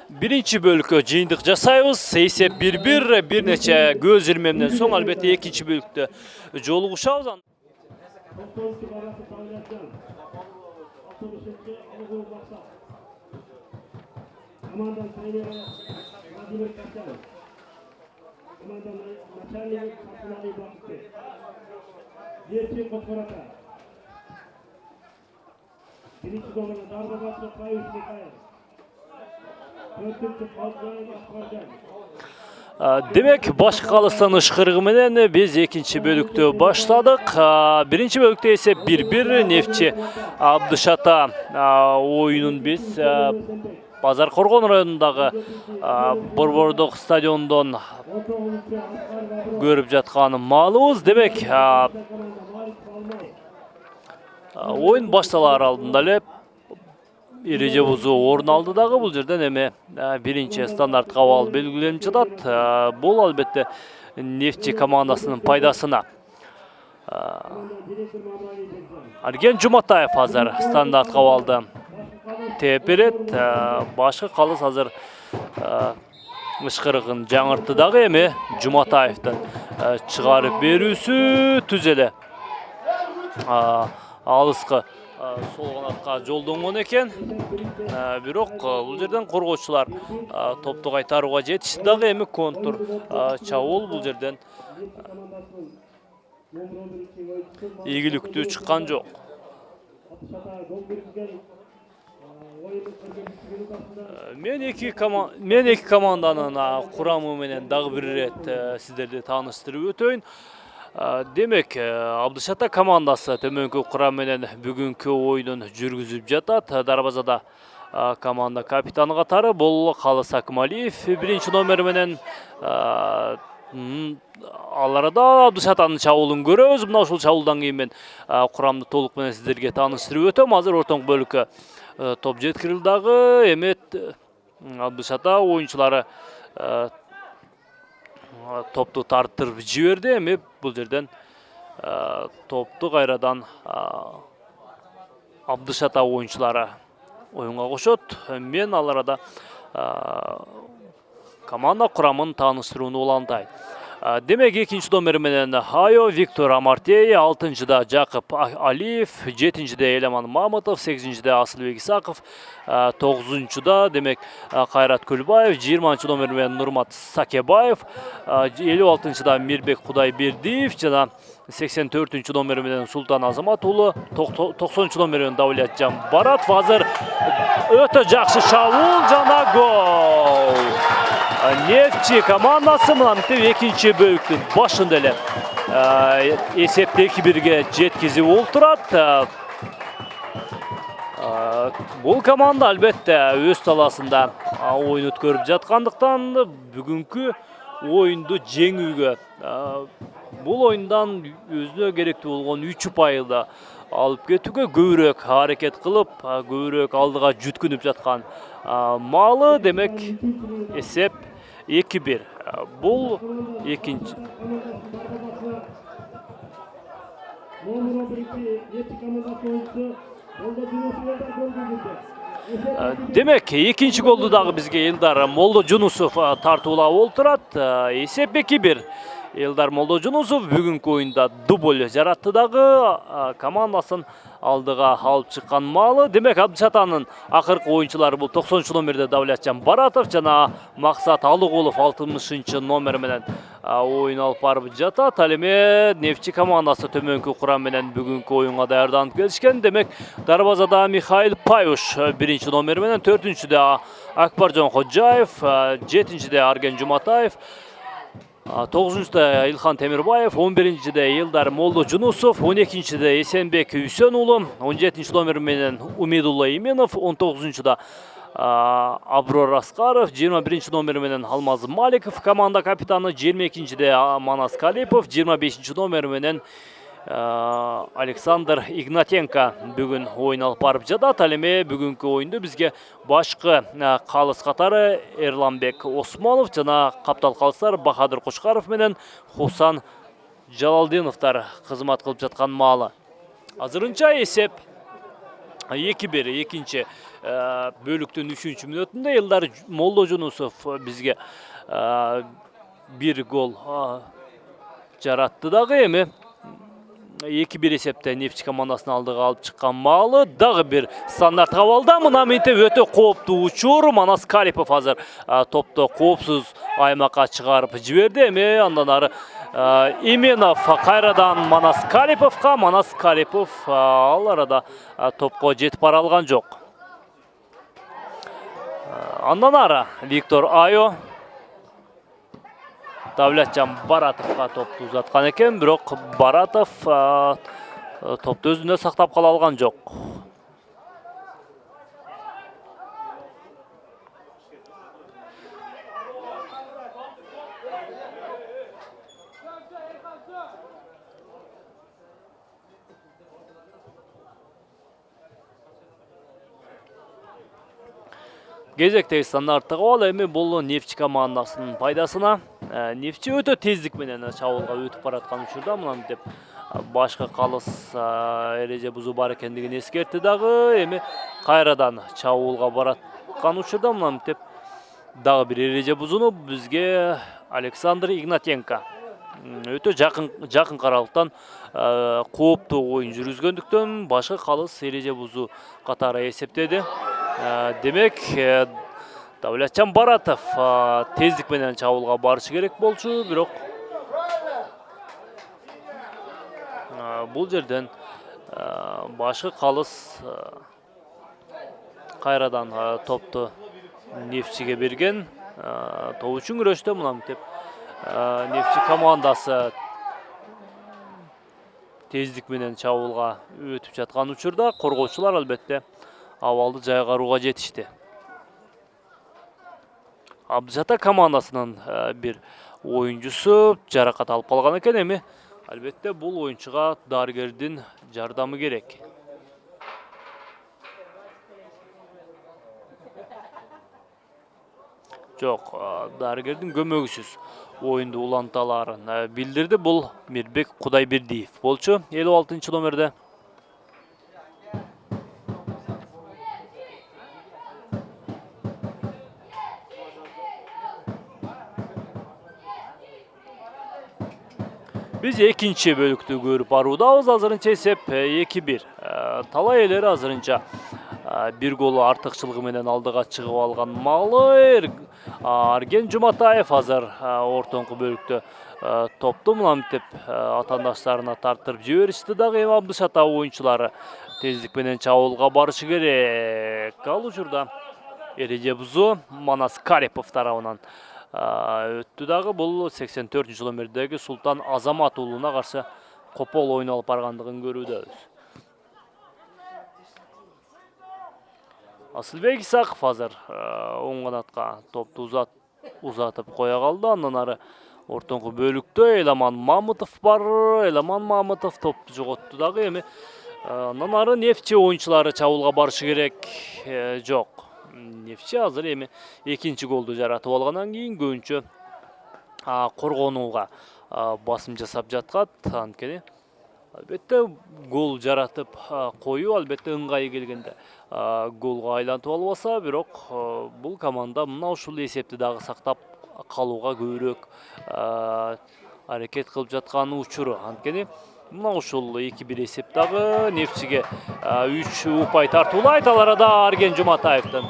биринчи бөлүккө жыйынтык жасайбыз. Эсеп 1-1, бир нече көз ирмемден соң албетте экинчи бөлүктө жолугушабыз. Birinci golünü darbe battı Kayış Mikhail. Dördüncü Kalkayın Akbarcan. Demek başka kalırsan ışkırgı menen biz ikinci bölükte başladık. Birinci bölükte ise 1-1 Neftçi Abdışata oyunun biz Pazar Korgon rayonundağı Borborduk stadiondan görüp жатқан малыбыз. Demek oyun baştalar aldığında lep ereje buzu orun aldı dağı бұл жерден эме birinci стандарт кабал белгиленип жатат. Бул албетте Нефтчи командасынын пайдасына. Арген Жуматаев азыр стандарт кабалды тепирет. Башкы калыс азыр ышкырыгын жаңыртты дагы эми Жуматаевдин чыгарып берүүсү түз эле алыскы сол канатка жолдонгон экен. Бирок бул жерден коргоочулар топту кайтарууга жетишти дагы эми контур чабуул бул жерден ийгиликтүү чыккан жок. Мен эки команданын курамы менен дагы бир ирет сиздерди тааныштырып өтөйүн. Demek Abdışata komandası төмөнкү курам менен бүгүнкү oyunun жүргүзүп жатат. Дарбазада команда капитаны катары бул Калыс Акмалиев биринчи номер менен аларда Абдышатанын чабуулун көрөбүз. Мына ушул чабуулдан кийин мен курамды толук менен сиздерге тааныштырып өтөм. Азыр ортоң бөлүккө топ жеткирилди дагы. Эмет Абдышата оюнчулары топту тартырып жиберди. Эми бул жерден топту кайрадан Абдышата оюнчулары оюнга кошот. Мен аларда команда курамын тааныштырууну улантайм. Demek ikinci номер менен Хайо Виктор Амартей, 6-da Жакып Алиев, 7-de Элеман Мамытов, 8-de Асылбек Исаков, 9-da demek Кайрат Күлбаев, 20 номер менен Нурмат Сакебаев, 56-da Мирбек Кудайбердиев, жана 84 номер менен Султан Азамат уулу, 90 номер менен Давлетжан Баратов. Азыр өтө жакшы чабуул жана гол. Нефтчи командасы мынантип экинчи бөлүктүн башында эле эсепти 2-1 жеткизип олтурат. Бул команда албетте өз таласында оюн өткөрүп жаткандыктан бүгүнкү оюнду жеңүүгө бул оюндан өзүнө керектүү болгон 3 ұпайды алып кетүүгө көбүрөөк аракет кылып, көбүрөөк алдыга жүткүнүп жаткан малы. Демек эсеп 2-1. Бул экинчи. Demek ikinci goldu dagы бизге Элдар Молдожунусов тартуулап олтурат. Эсеп 2-1. Элдар Молдожунусов бүгүнкү оюнда дубль жаратты дагы командасын алдыга алып чыккан малы. Демек Абдышатанын акыркы оюнчулары бул 90 номерде Давлетжан Баратов жана Максат Алыгулов 60 номер менен оюн алып барып жатат. Ал эми Нефтчи командасы төмөнкү курам менен бүгүнкү оюнга даярданып келишкен. Демек дарбазада Михаил Паюш 1 номер менен, 4-де Акбаржон Ходжаев, 7-де Арген Жуматаев, 9-da Илхан Темирбаев, 11-de Элдар Молдожунусов, 12-de Эсенбек Үсен уулу, 17 номер менен Умидулла Именов, 19-da Аброр Аскаров, 21 номер менен Алмаз Маликов, команда капитаны, 22-de Манас Калипов, 25 номер менен Александр Игнатенко бүгүн оюн алып барып жатат. Ал эми бүгүнкү оюнду бизге башкы калыс катары Эрланбек Осмонов жана каптал калыстар Бахадыр Кучкаров менен Хусан Жалалдиновдор кызмат кылып жаткан маалы. Азырынча эсеп 2-1. Экинчи бөлүктүн 3-мүнөтүндө Элдар Молдожунусов бизге 1 гол жаратты дагы. Эми 2-1 эсепте Нефтчи командасынын алдыга алып чыккан маалы. Дагы бир стандарт кабалда. Мына менте өтө кооптуу учур. Манас Калипов азыр топто коопсуз аймакка чыгарып жиберди. Эми андан ары Именов кайрадан Манас Кариповқа. Манас Карипов ал арада топко жетип бара алган жок. Андан ары Виктор Айо Давлетжан Баратовқа топты узаткан экен, бирок Баратов топты өзүндө сактап кала алган жок. Кезектеги стандарттагы ал эми бул Нефть командасынын пайдасына. Нефтчи өтө тездик менен чабуулга өтүп бараткан учурда мына деп башка калыс эреже бузуу бар экендигин эскертти дагы. Эми кайрадан чабуулга бараткан учурда мына деп дагы бир эреже бузууну бизге Александр Игнатенко өтө жакын каралыктан кооптуу оюн жүргүзгөндүктөн башка калыс эреже бузуу катары эсептеди. Демек, Давлетжан Баратов тездик менен чабуулга барышы керек болчу, бирок бул жерден башкы калыс кайрадан топту Нефтчиге берген. Тоочун күрөштө мына деп Нефтчи командасы тездик менен чабуулга өтүп жаткан учурда коргоочулар албетте абалды жайгарууга жетишти. Абдыжата командасынын бир оюнчусу жаракат алып калган экен. Эми албетте бул оюнчуга дарыгердин жардамы керек. Жок, дарыгердин көмөгүсүз оюнду уланталарын билдирди. Бул Мирбек Кудайбердиев болчу 56 номерде. Biz экинчи бөлүктү көрүп баруудабыз. Азырынча эсеп 2-1. Талай элери азырынча бир голу артыкчылыгы менен алдыга чыгып алган Малыр Арген Жуматаев азыр ортоңку бөлүктө топту мынантип атаандаштарына тарттырып жиберишти дагы. Эми Абдышата оюнчулары тездик менен чабуулга барышы керек. Ал учурда эреже бузуу Манас Карипов тарабынан өттү дагы. Бул 84 номердеги Султан Азамат уулуна каршы копол оюн алып баргандыгын көрүүдөбүз. Асылбек Исаков азыр оң канатка топту узатып коя калды. Андан ары ортоңку бөлүктө Эламан Мамытов бар. Эламан Мамытов топту жоготту дагы. Эми андан ары Нефтчи оюнчулары чабуулга барышы керек. Жок. Нефтчи азыр эми экинчи голду жаратып алгандан кийин көбүнчө коргонууга басым жасап жаткат. Анткени албетте гол жаратып коюу албетте ыңгайы келгенде голго айлантып албаса, бирок бул команда мына ушул эсепти дагы сактап калууга көбүрөөк аракет кылып жаткан учуру. Анткени мына ушул 2-1 эсеп дагы Нефтчиге 3 упай тартуулайт. Ал арада Арген Жуматаевдин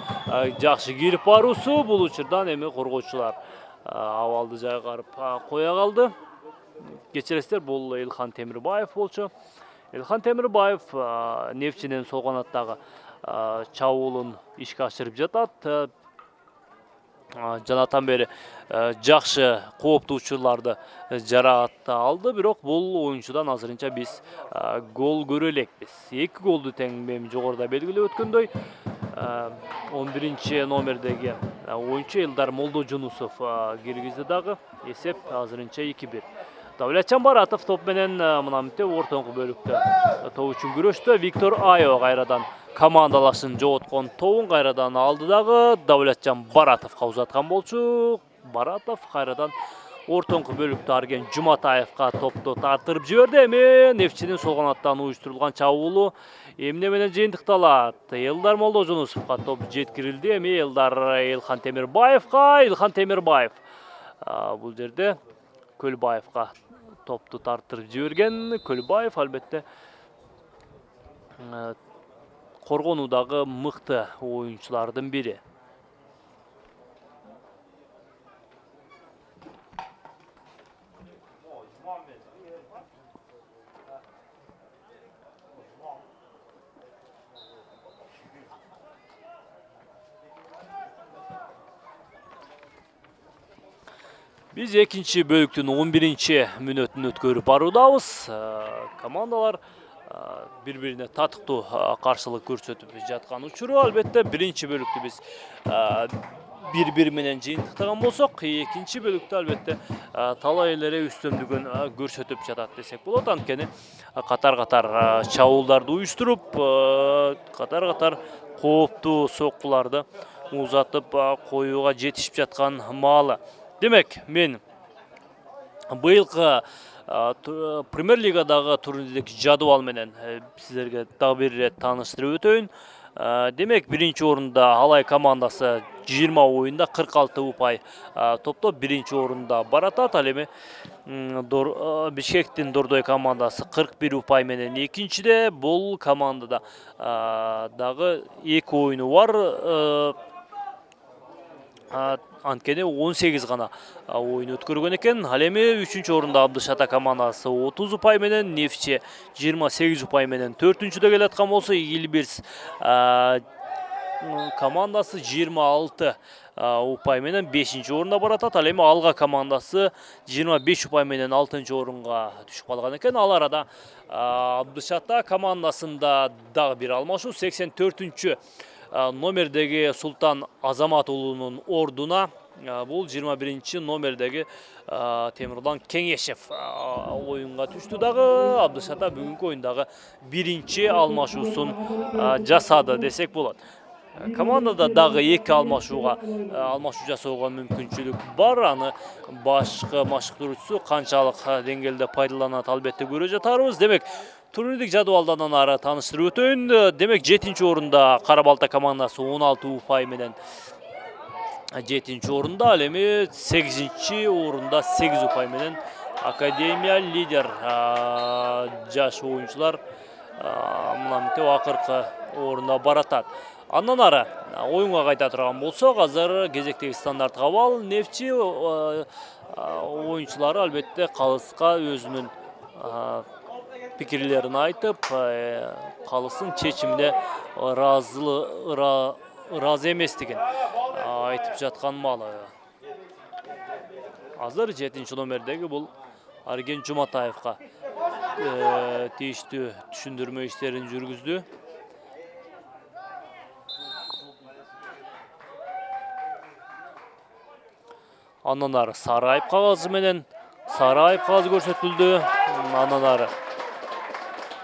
жакшы кирип баруусу бул учурдан эми коргоочулар абалды жайгарып коя калды. Кечиресиздер, бул Элхан Темирбаев болчу. Элхан Темирбаев Нефтчинин сол канаттагы чабуулун ишке ашырып жатат. Жанатан бери жакшы кооптуу учурларды жарата алды, бирок бул оюнчудан азырынча биз гол көрө элекпиз. 2 голду тең жогоруда белгилеп өткөндөй 11 номердеги оюнчу Элдар Молдожунусов киргизди дагы. Эсеп азырынча 2-1. Давлетжан Баратов топ менен мынамте ортоңку бөлүктө топ үчүн күрөштө. Виктор Айо кайрадан командалашын жоготкон тобун кайрадан алды дагы. Давлетжан Баратовго узаткан болчу. Баратов кайрадан ортоңку бөлүктө Арген Жуматаевга топту тартырып жиберди. Эми Нефтчинин сол канаттан уюштурулган чабуулу эмне менен жыйынтыкталат? Элдар Молдожунусовго топ жеткирилди. Эми Элхан Темирбаевга. Элхан Темирбаев бул жерде Көлбаевга топту тартырып жиберген. Көлбаев албетте коргонуудагы мыкты оюнчулардын бири. Biz ekinci bölüktün 11-ci minutunu ötkөрүп баруудабыз. Командалар bir-birine татыктуу каршылык көрсөтүп жаткан учуру. Албетте, биринчи бөлүктү біз bir-biri менен жыйынтыктаган болсок, экинчи бөлүктө албетте талай эле үстөмдүгүн көрсөтүп жатат десек болот. Анткени катар-катар чабуулдарды уюштуруп, катар-катар кооптуу соккуларды узатып коюуга жетишип жаткан маалы. Демек, мен быйылкы Премьер-лигадагы турнирлик жадыбал менен сиздерге дагы бир ирет тааныштырып өтөйүн. Демек, биринчи орунда Алай командасы 20 оюнда 46 упай топтоп биринчи орунда баратат. Ал эми Бишкектин Дордой командасы 41 упай менен экинчиде. Бул командада дагы 2 оюну бар. Анткени 18 гана оюн өткөргөн экен. Ал эми 3-чү орунда Абдышата командасы 30 упай менен, Нефче 28 упай менен 4-чүдө келаткан болсо, Игилбирс командасы 26 упай менен 5-чи орунда баратат. Ал эми Алга командасы 25 упай менен 6-чы орунга түшүп калган экен. Ал арада Абдышата командасында дагы бир алмашуу 84-чү номердеги Султан Азамат уулунун ордуна бул 21-чи номердеги Темирлан Кеңешев оюнга түштү. Дагы Абдышата бүгүнкү оюндагы биринчи алмашуусун жасады десек болот. Командада дагы 2 алмашуу жасоого мүмкүнчүлүк бар. Аны башкы машыктыруучусу канчалык деңгээлде пайдаланат, албетте көрө жатарбыз. Демек, турнирлик жадыбалдан ары тааныштырып өтөйүн. Демек, 7-чи орунда Кара Балта командасы 16 упай менен 7-чи орунда. Ал эми 8-чи орунда 8 упай менен Академия лидер жаш оюнчулар мынамынтип акыркы орунда баратат. Андан ары оюнга кайта турган болсок, азыр кезектеги стандарт кабал Нефчи оюнчулары албетте калыска өзүнүн пикирлерин айтып, калыстын чечимине ыраазы эместигин айтып жаткан маалы. Азыр 7-чи номердеги бул Арген Жуматаевка тийиштүү түшүндүрмө иштерин жүргүздү. Андан ары сары айып кагазы менен сары айып кагазы көрсөтүлдү. Андан ары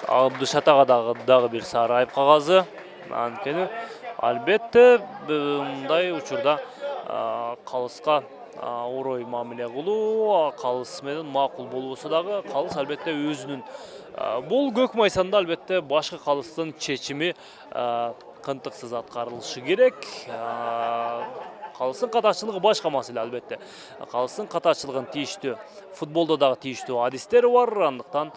Абдышатага дагы бир сары айып кагазы. Анткени албетте мындай учурда калыска орой мамиле кылуу, калыс менен макул болбосо дагы, калыс албетте өзүнүн бул көк майсанда албетте башкы калыстын чечими кынтыксыз аткарылышы керек. Калыстын катачылыгы башка маселе албетте. Калыстын катачылыгын тийиштүү, футболдо дагы тийиштүү адистери бар. Андыктан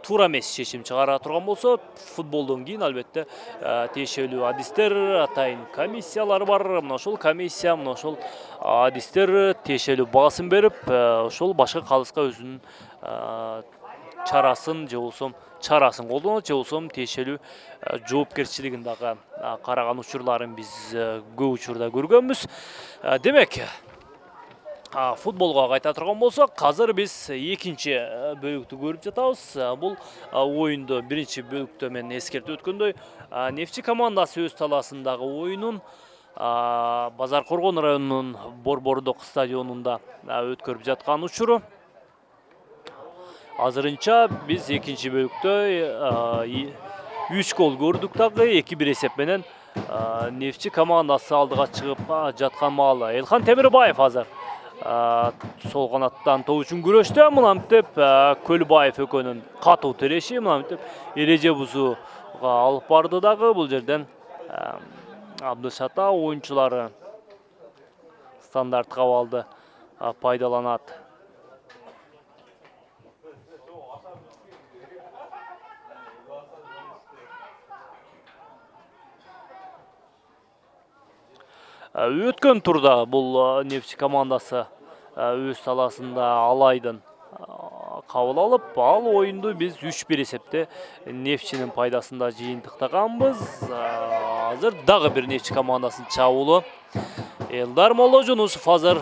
туура эмес чечим чыгара турган болсо, футболдон кийин албетте тиешелүү адистер, атайын комиссиялар бар. Мына ошол комиссия, мына ошол адистер тиешелүү баасын берип, ошол башка калыска өзүнүн чарасын же болсо чарасын колдонот, же болсо тиешелүү жоопкерчилигин дагы караган учурларын биз көп учурда көргөнбүз. Демек, футболго кайта турган болсок, азыр биз экинчи бөлүктү көрүп жатабыз. Бул оюнду биринчи бөлүктө мен эскертип өткөндөй, Нефчи командасы өз талаасындагы оюнун Базар Коргон районунун Борбордук стадионунда өткөрүп жаткан учуру. Азырынча биз экинчи бөлүктө 3 гол көрдүк дагы, 2-1 эсеп менен Нефчи командасы алдыга чыгып жаткан маалы. Элхан Темирбаев азыр сол канаттан топ үчүн күрөштө. Мынамтип Көлбаев экөөнүн катуу тиреши мынамтип эреже бузууга алып барды дагы. Бул жерден Абдышата оюнчулары стандарт кабалды пайдаланат. Өткөн турда бул Нефчи командасы өз талаасында Алайдын кабыл алып, ал ойунду биз 3-1 эсепте Нефчинин пайдасында жыйынтыктаганбыз. Азыр дагы бир Нефчи командасынын чабуулу. Элдар Моложунусов азыр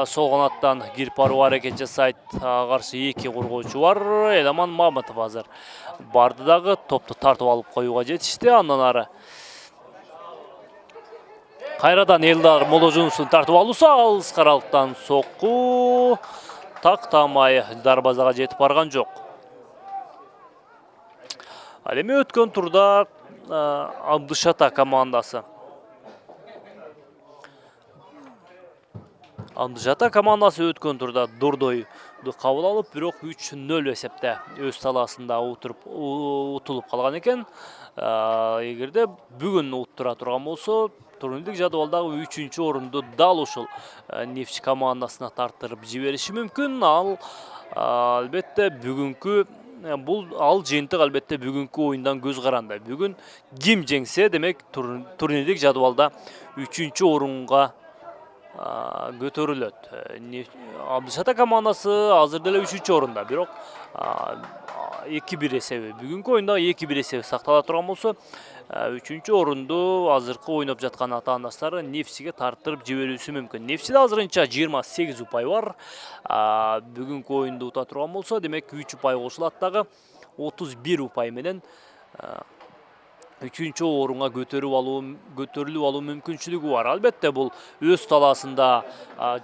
сол канаттан кирип баруу аракет жасайт. Каршы 2 коргоочу бар. Эламан Мамытов азыр барды дагы топту тартып алып коюуга жетишти. Андан ары кайрадан Элдар Моложунусовдун тартып алуусу алыс каралыктан сокку тактамай дарбазага жетип барган жок. Ал эми өткөн турда Абдышата командасы өткөн турда Дордойду кабыл алып, бирок 3-0 эсепте өз талаасында утулуп калган экен. Эгерде бүгүн уттура турган болсо, турнирлик жадыбалдагы 3-орунду дал ушул Нефчи командасына тартырып жибериши мүмкүн. Албетте бүгүнкү ал жыйынтык албетте бүгүнкү оюндан көз каранды. Бүгүн ким жеңсе, демек турнирлик жадыбалда 3-орунга көтөрүлөт. Абдышата командасы азыр деле 3-орунда, бирок 2-1 эсеби. Бүгүнкү оюнда 2-1 эсеби сактала турган болсо, 3-орунду азыркы ойноп жаткан атаандаштары Нефчиге тартырып жиберүүсү мүмкүн. Нефчиде азырынча 28 упай бар. Бүгүнкү оюнду ута турган болсо, демек 3 упай кошулат дагы 31 упай менен 3-орунга көтөрүлүп алуу мүмкүнчүлүгү бар. Албетте бул өз талаасында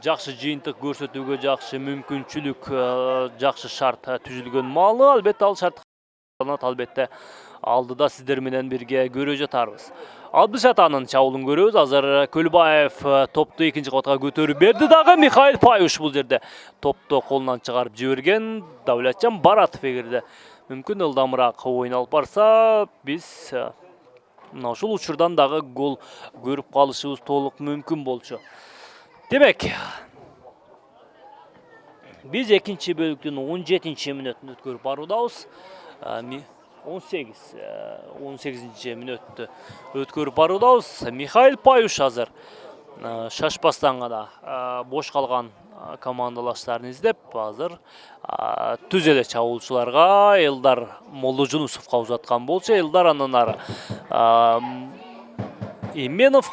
жакшы жыйынтык көрсөтүүгө жакшы мүмкүнчүлүк, жакшы шарт түзүлгөн маалы. Албетте ал шарт албетте алдыда сиздер менен бирге көрө жатарбыз. Абдышатанын чабуулун көрөбүз. Азыр Көлбаев топту экинчи кабатка көтөрүп берди дагы. Михаил Паюш бул жерде топту колунан чыгарып жиберген. Давлатжан Баратов эгерде мүмкүн ылдамыраак оюн алып барса, биз мына ушул учурдан дагы гол көрүп калышыбыз толук мүмкүн болчу. Демек, биз экинчи бөлүктүн 17-мүнөтүн өткөрүп баруудабыз. 18-ci мүнөттү өткөрүп баруудабыз. Михаил Паюш азыр шашпастан гана бош калган командалаштарын издеп, азыр түз эле чабуулчуларга Элдар Моложунусовго узаткан болчу. Элдар андан ары Именов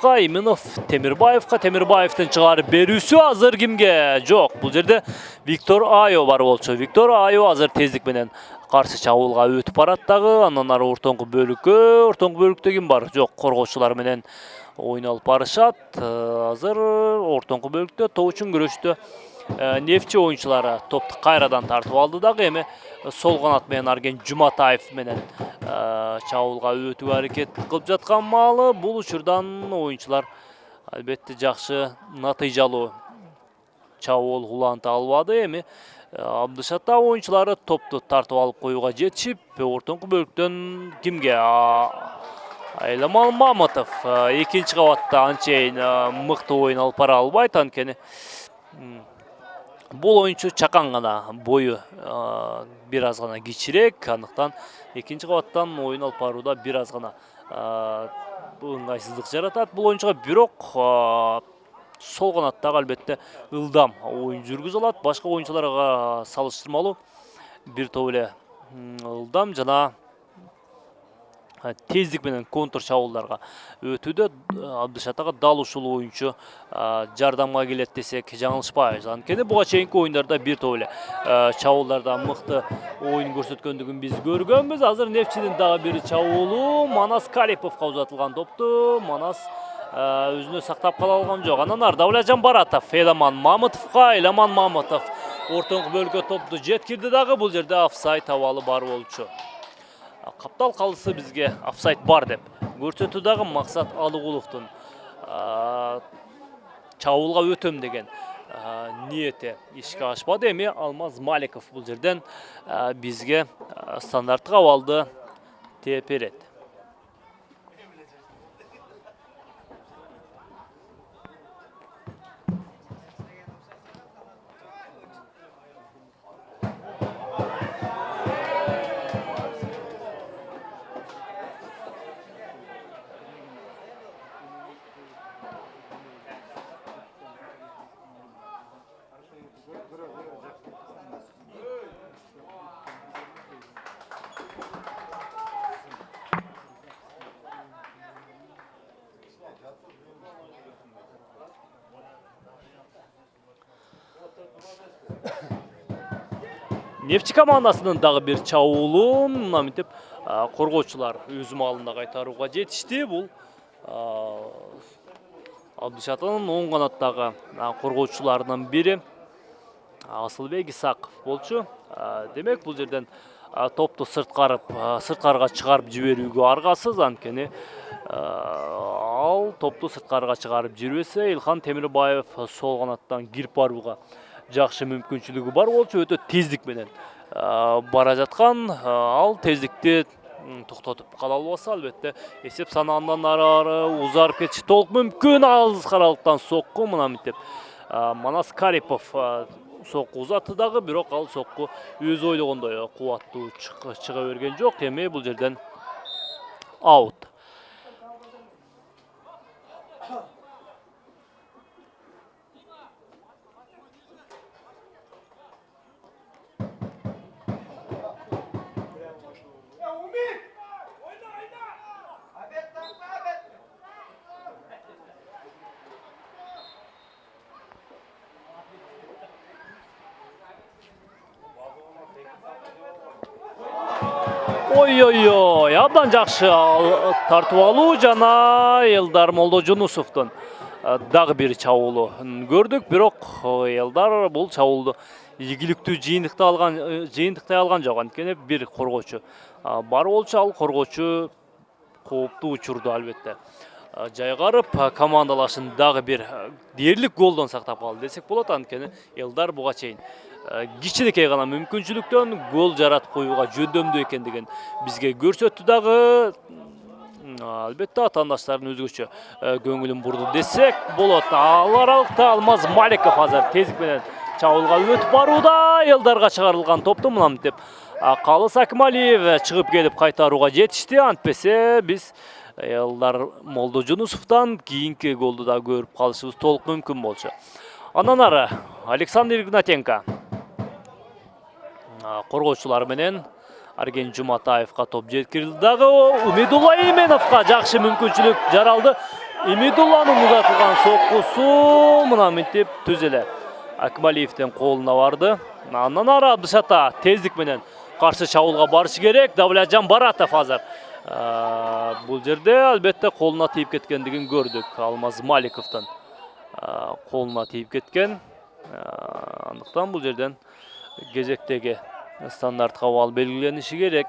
Темирбаевга, Темирбаевдин чыгарып берүүсү азыр кимге? Жок, бул жерде Виктор Айо бар болчу. Виктор Айо азыр тездик менен каршы чабуулга өтүп барат дагы. Андан ары ортоңку бөлүктө ким бар? Жок, коргоочулар менен оюн алып барышат. Азыр ортоңку бөлүктө топ үчүн күрөштө Нефчи оюнчулары топту кайрадан тартып алды дагы. Эми сол канат менен Арген Жуматаев менен чабуулга өтүүгө аракет кылып жаткан маалы. Бул учурдан оюнчулар албетте жакшы натыйжалуу чабуул уланта албады. Эми Абдышата оюнчулары топту тартып алып коюуга жетишип, ортоңку бөлүктөн кимге? Эламан Мамытов экинчи кабатта анчейин мыкты оюн алып бара албайт, анткени бул оюнчу чакан гана, бою бир аз гана кичирээк, андыктан экинчи кабаттан оюн алып барууда бир аз гана ыңгайсыздык жаратат бул оюнчуга. Бирок сол канаттагы албетте ылдам оюн жүргүзө алат. Башка оюнчуларга салыштырмалуу бир топ эле ылдам жана тездик менен контр чабуулдарга өтүүдө Абдышатага дал ушул оюнчу жардамга келет десек жаңылышпайбыз. Анткени буга чейинки оюндарда бир топ эле чабуулдарда мыкты оюн көрсөткөндүгүн биз көргөнбүз. Азыр Нефчинин дагы бир чабуулу Манас Калиповго узатылган топту Манас өзүнө сактап кала алган жок. Андан ары Давлатжан Баратов Эламан Мамытовго, Эламан Мамытов ортоңку бөлүккө топту жеткирди дагы. Бул жерде офсайд абалы бар болчу. Каптал калысы бизге офсайд бар деп көрсөтүү дагы Максат Алыгуловдун чабуулга өтөм деген ниети ишке ашпады. Эми Алмаз Маликов бул жерден бизге стандарттык абалды тээп берет. Нефтчи командасынын дагы бир чабуулун мынтип коргоочулар өз малына кайтарууга жетишти. Бул Абдышатынын оң канаттагы коргоочуларынын бири Асылбек Исаков болчу. Демек бул жерден топту сырткарга чыгарып жиберүүгө аргасыз, анткени ал топту сырткарга чыгарып жиберсе Илхан Темирбаев сол канаттан кирип барууга жакшы мүмкүнчүлүгү бар болчу. Өтө тездик менен бара жаткан, ал тездикти токтотуп кала албаса, албетте эсеп санаандан ары узарып кетиши толук мүмкүн. Алыс каралыктан сокку мынтип Манас Карипов сокку узатты дагы, бирок ал сокку өз ойлогондой кубаттуу чыга берген жок. Эми бул жерден аут. Ой, абдан жакшы тартып алуу жана Элдар Молдожунусовдун дагы бир чабуулун көрдүк, бирок Элдар бул чабуулду ийгиликтүү жыйынтыктай алган жок. Анткени бир коргоочу бар болчу, ал коргоочу кооптуу учурду албетте жайгарып командалашын дагы бир дээрлик голдон сактап калды десек болот. Анткени Элдар буга чейин кичинекей гана мүмкүнчүлүктөн гол жаратып коюуга жөндөмдүү экендигин бизге көрсөттү дагы. Албетте атаандаштардын өзгөчө көңүлүн бурду десек болот. Ал аралыкта Алмаз Маликов азыр тездик менен чабуулга өтүп барууда. Элдарга чыгарылган топту мынтип Калыс Акмалиев чыгып келип кайтарууга жетишти. Антпесе биз Элдар Молдожунусовдон кийинки голду да көрүп калышыбыз толук мүмкүн болчу. Андан ары Александр Игнатенко коргоочулар менен Арген Жуматаевка топ жеткирилди дагы. Умидулла Именовго жакшы мүмкүнчүлүк жаралды. Имидулланын узатылган соккусу мынтип түз эле Акмалиевдин колуна барды. Андан ары Абдышата тездик менен каршы чабуулга барышы керек. Давлятжан Баратов азыр бул жерде албетте колуна тийип кеткендигин көрдүк. Алмаз Маликовдун колуна тийип кеткен. Андыктан бул жерден кезектеги стандартка бал белгилениши керек.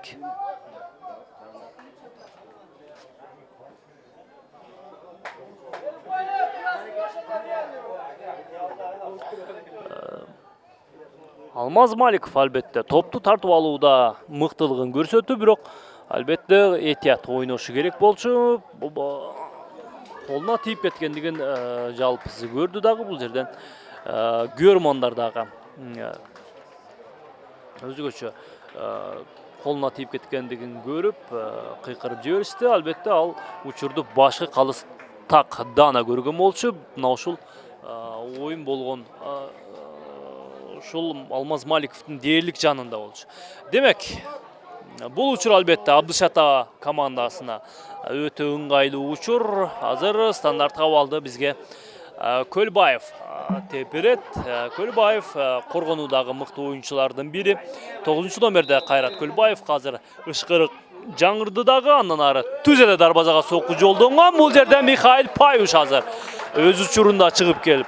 Алмаз Маликов албетте топту тартып алууда мыктылыгын көрсөттү, бирок албетте этият ойношу керек болчу. Колуна тийип кеткендигин жалпысы көрдү дагы. Бул жерден көрмандар дагы өзгөчө колуна тийип кеткендигин көрүп кыйкырып жиберишти. Албетте ал учурду башкы Калыс так Дана көргөн болчу. Мына ушул оюн болгон ушул Алмаз Маликовдун дээрлик жанында болчу. Демек, бул учур албетте Абдышата командасына өтө ыңгайлуу учур. Азыр стандартка балды бизге Көлбаев тепирет. Көлбаев коргонуудагы мыкты оюнчулардын бири. 9 номерде Кайрат Көлбаев азыр ышкырык жаңырды дагы. Андан ары түз эле дарбазага сокку жолдонгон. Бул жерде Михаил Паюш азыр өз учурунда чыгып келип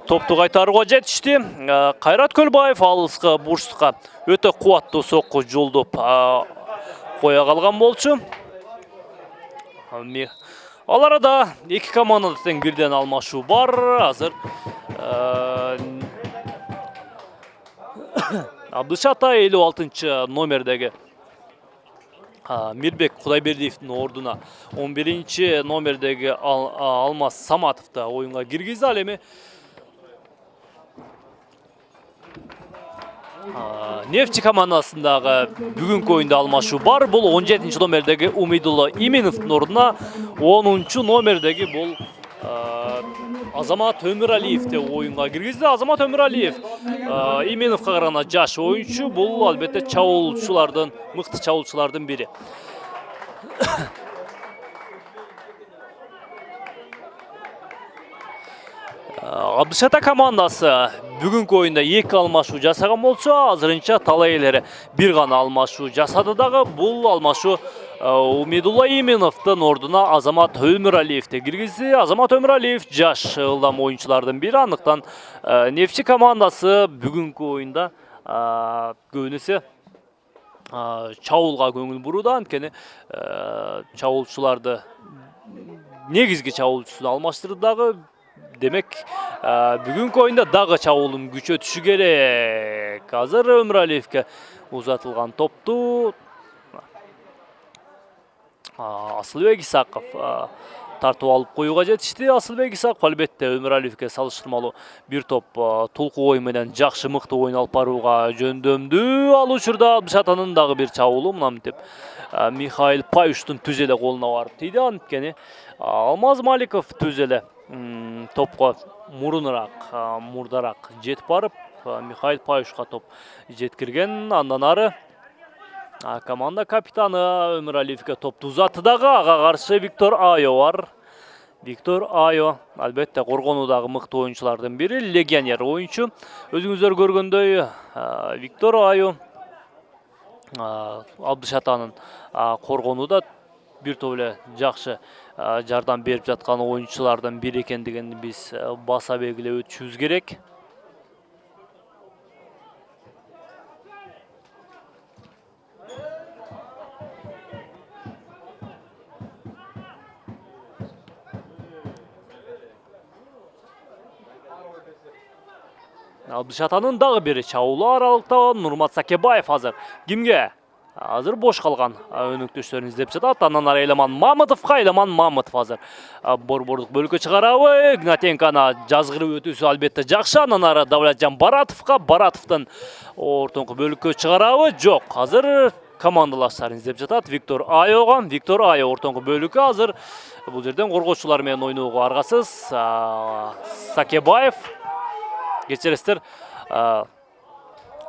топту кайтарууга жетишти. Кайрат Көлбаев алыскы бурчтукка өтө кубаттуу сокку жолдоп кое калган болчу. Ал арада эки командада тең бирден алмашуу бар. Азыр Абдышата 56 номердеги Мирбек Кудайбердиевдин ордуна 11 номердеги Алмаз Саматовду оюнга киргизди. Ал эми Нефтчи командасындагы бүгүнкү оюнда алмашуу бар. Бул 17 номердеги Умидулла Именовдун ордуна 10 номердеги бул Азамат Өмүралиевди оюнга киргизди. Азамат Өмүралиев Именовго караганда жаш оюнчу. Бул албетте чабуулчулардын, мыкты чабуулчулардын бири. Абдышата командасы бүгүнкү оюнда 2 алмашуу жасаган болсо, азырынча талай элери бир гана алмашуу жасады дагы. Бул алмашуу Умидулла Именовдун ордуна Азамат Өмүралиевди киргизди. Азамат Өмүралиев жаш ылдам оюнчулардын бири. Андыктан Нефчи командасы бүгүнкү оюнда көбүнесе чабуулга көңүл буруда. Анткени чабуулчуларды негизги чабуулчусун алмаштырды дагы. Демек, бүгүнкү оюнда дагы чабуулдун күчө түшү керек. Азыр Өмүралиевке узатылган топту Асылбек Исаков тартып алып коюуга жетишти. Асылбек Исаков албетте Өмүралиевке салыштырмалуу бир топ тулку ой менен жакшы мыкты оюн алып барууга жөндөмдүү. Ал учурда Абдышатанын дагы бир чабуулу мынамынтип Михаил Паюштун түз эле колуна барып тийди. Анткени Алмаз Маликов түз эле топко мурдараак жетип барып, Михаил Паюшка топ жеткирген. Андан ары команда капитаны Өмүралиевке топту узатты дагы. Ага каршы Виктор Айо бар. Виктор Айо албетте коргонуудагы мыкты оюнчулардын бири, легионер оюнчу. Өзүңүздөр көргөндөй, Виктор Айо Абдышатанын коргонууда бир топ эле жакшы жардам берип жаткан оюнчулардын бири экендигин биз баса белгилеп өтүшүбүз керек. Абдышатанын дагы бир чабуулу аралыкта Нурмат Сакебаев азыр кимге? Азыр бош калган өнөктөштөрүн издеп жатат. Андан ары Эламан Мамытов азыр борбордук бөлүккө чыгарабы? Игнатенканы жазгырып өтүүсү албетте жакшы. Андан ары Давлатжан Баратовдун ортоңку бөлүккө чыгарабы? Жок. Азыр командалаштарын издеп жатат. Виктор Айо ортоңку бөлүккө азыр бул жерден коргоочулар менен ойноого аргасыз. Сакебаев кечиресиздер,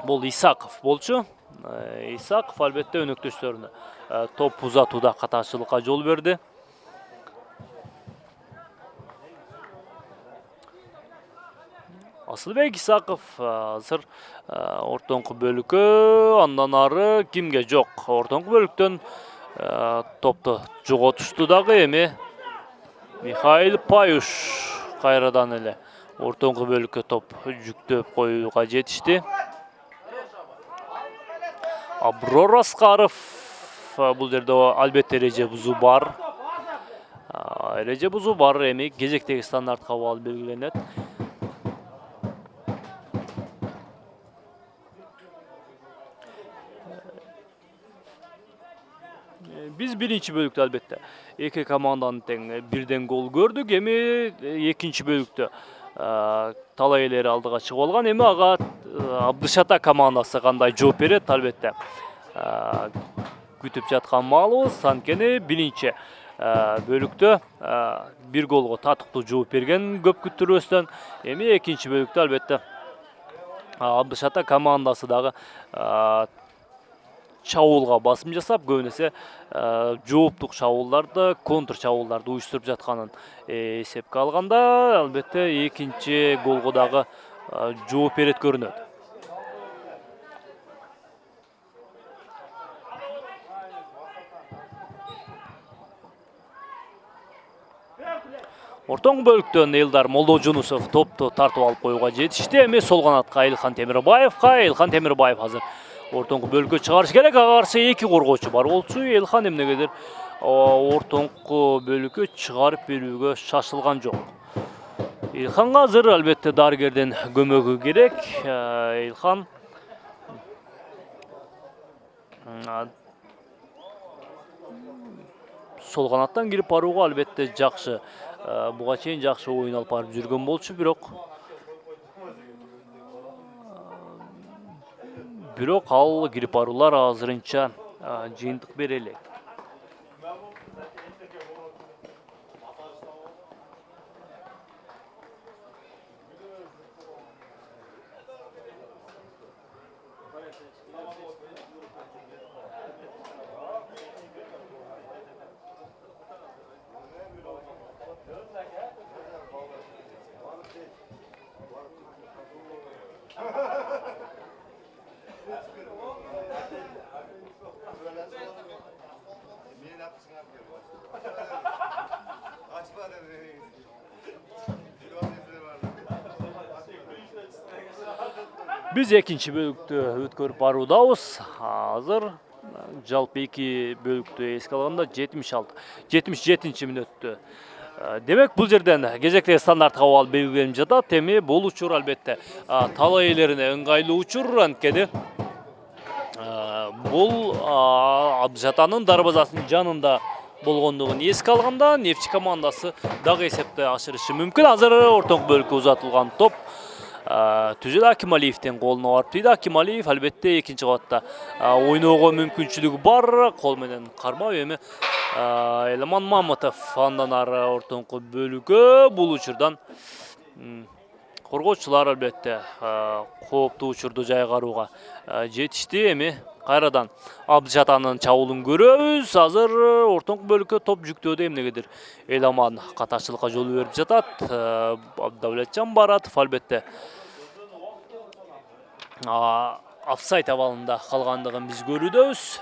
бул Исаков болчу. Исаков албетте өнөктөштөрүнө топ узатууда катачылыкка жол берди. Асылбек Исаков азыр ортоңку бөлүккө, андан ары кимге? Жок, ортоңку бөлүктөн топту жоготушту дагы. Эми Михаил Паюш кайрадан эле ортоңку бөлүккө топ жүктөп коюуга жетишти. Аброр Аскаров бул жерде албетте эреже бузуу бар. Эми кезектеги стандартка баал белгиленет. Биз биринчи бөлүктө албетте эки команданын тең бирден гол көрдүк. Эми экинчи бөлүктө талай элери алдыга чыгып алган. Эми ага Абдышата командасы кандай жооп берет, албетте күтүп жаткан маалыбыз. Анткени биринчи бөлүктө бир голго татыктуу жооп берген көп күттүрбөстөн. Эми экинчи бөлүктө албетте Абдышата командасы дагы чабуулга басым жасап, көбүнесе жооптук чабуулдарды, контр чабуулдарды уюштуруп жатканын эсепке алганда, албетте экинчи голго дагы жооп берет көрүнөт. Ортоңку бөлүктөн Элдар Молдожунусов топту тартып алып коюуга жетишти. Эми сол канатка Элхан Темирбаев азыр ортоңку бөлүккө чыгарыш керек. Ага каршы эки коргоочу бар болчу. Элхан эмнегедир ортоңку бөлүккө чыгарып берүүгө шашылган жок. Элханга азыр албетте дарыгердин көмөгү керек. Элхан сол канаттан кирип барууга албетте жакшы, буга чейин жакшы оюн алып барып жүргөн болчу, бирок ал кирип баруулар азырынча жыйынтык бере элек. Biz экинчи бөлүктү өткөрүп баруудабыз. Азыр жалпы эки бөлүктү эске алганда 77-мүнөттө. Демек бул жерден кезектеги стандарт кабыл белгиленип жатат. Эми бул учур албетте тал ээлерине ыңгайлуу учур, анткени бул Абдышатанын дарбазасынын жанында болгондугун эске алганда Нефчи командасы дагы эсепти ашырышы мүмкүн. Азыр ортоңку бөлүккө узатылган топ Түзел Акималиевдин колуна барып тийди. Акималиев албетте экинчи кабатта ойноого мүмкүнчүлүгү бар. Кол менен кармап эми Эламан Мамытов андан ары ортоңку бөлүккө бул учурдан коргоочулар албетте кооптуу учурду жайгарууга жетишти. Эми кайрадан Абдышатанын чабуулун көрөбүз. Азыр ортоңку бөлүккө топ жүктөөдө эмнегедир Эламан катачылыкка жол берип жатат. Давлетжан Баратов албетте офсайд абалында калгандыгын биз көрүүдөбүз.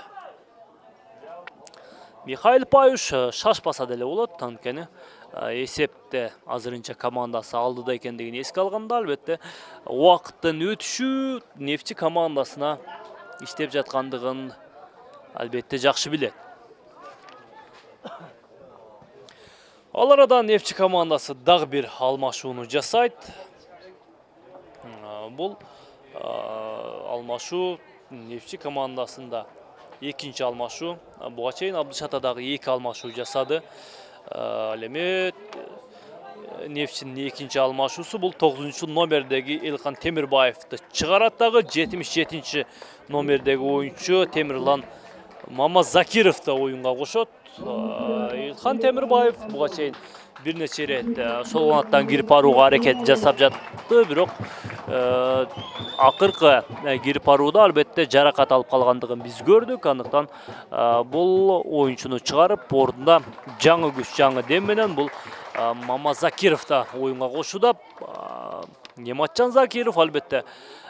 Михаил Паюш шашпаса деле болот, анткени эсепте азырынча командасы алдыда экендигин эске алганда албетте убакыттын өтүшү Нефчи командасына иштеп жаткандыгын албетте жакшы билет. Ал арада Нефчи командасы дагы бир алмашууну жасайт. Бул алмашуу Нефчи командасында экинчи алмашуу. Буга чейин Абдышата дагы эки алмашуу жасады. Ал эми Нефчинин экинчи алмашуусу бул 9 номердеги Элхан Темирбаевди чыгарат дагы 77 номердеги оюнчу Темирлан Мамазакировду оюнга кошот. Элхан Темирбаев буга чейин бир нече ирет сол канаттан кирип барууга аракет жасап жатты, бирок акыркы кирип барууда албетте жаракат алып калгандыгын биз көрдүк. Андыктан бул оюнчуну чыгарып, ордунда жаңы күч, жаңы дем менен бул Мамазакиров да оюнга кошууда. Нематжан Закиров албетте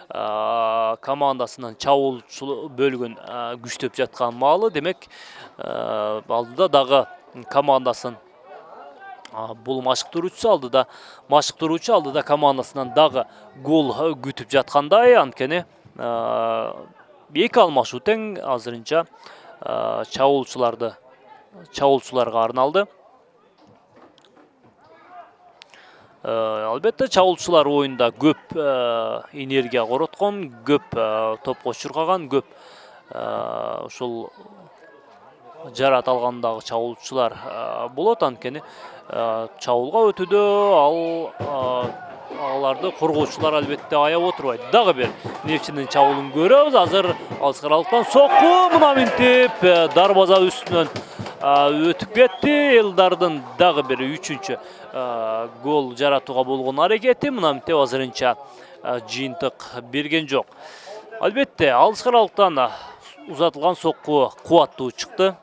командасынын чабуулчу бөлүгүн күчтөп жаткан маалы. Демек алдыда дагы командасын бул машыктыруучу алдыда командасынан дагы гол күтүп жаткандай. Анткени эки алмашуу тең азырынча чабуулчуларга арналды. Албетте чабуулчулар оюнда көп энергия короткон, көп топко чуркаган, көп ушул жарат алгандагы чабуулчулар болот. Анткени чабуулга өтүүдө аларды коргоочулар албетте аяп отурбайт. Дагы бир Нефчинин чабуулун көрөбүз. Азыр алыскаралыктан сокку мына минтип дарбаза үстүнөн өтүп кетти. Элдардын дагы бир үчүнчү гол жаратууга болгон аракети мына минтип азырынча жыйынтык берген жок. Албетте алыскаралыктан узатылган сокку кубаттуу чыкты.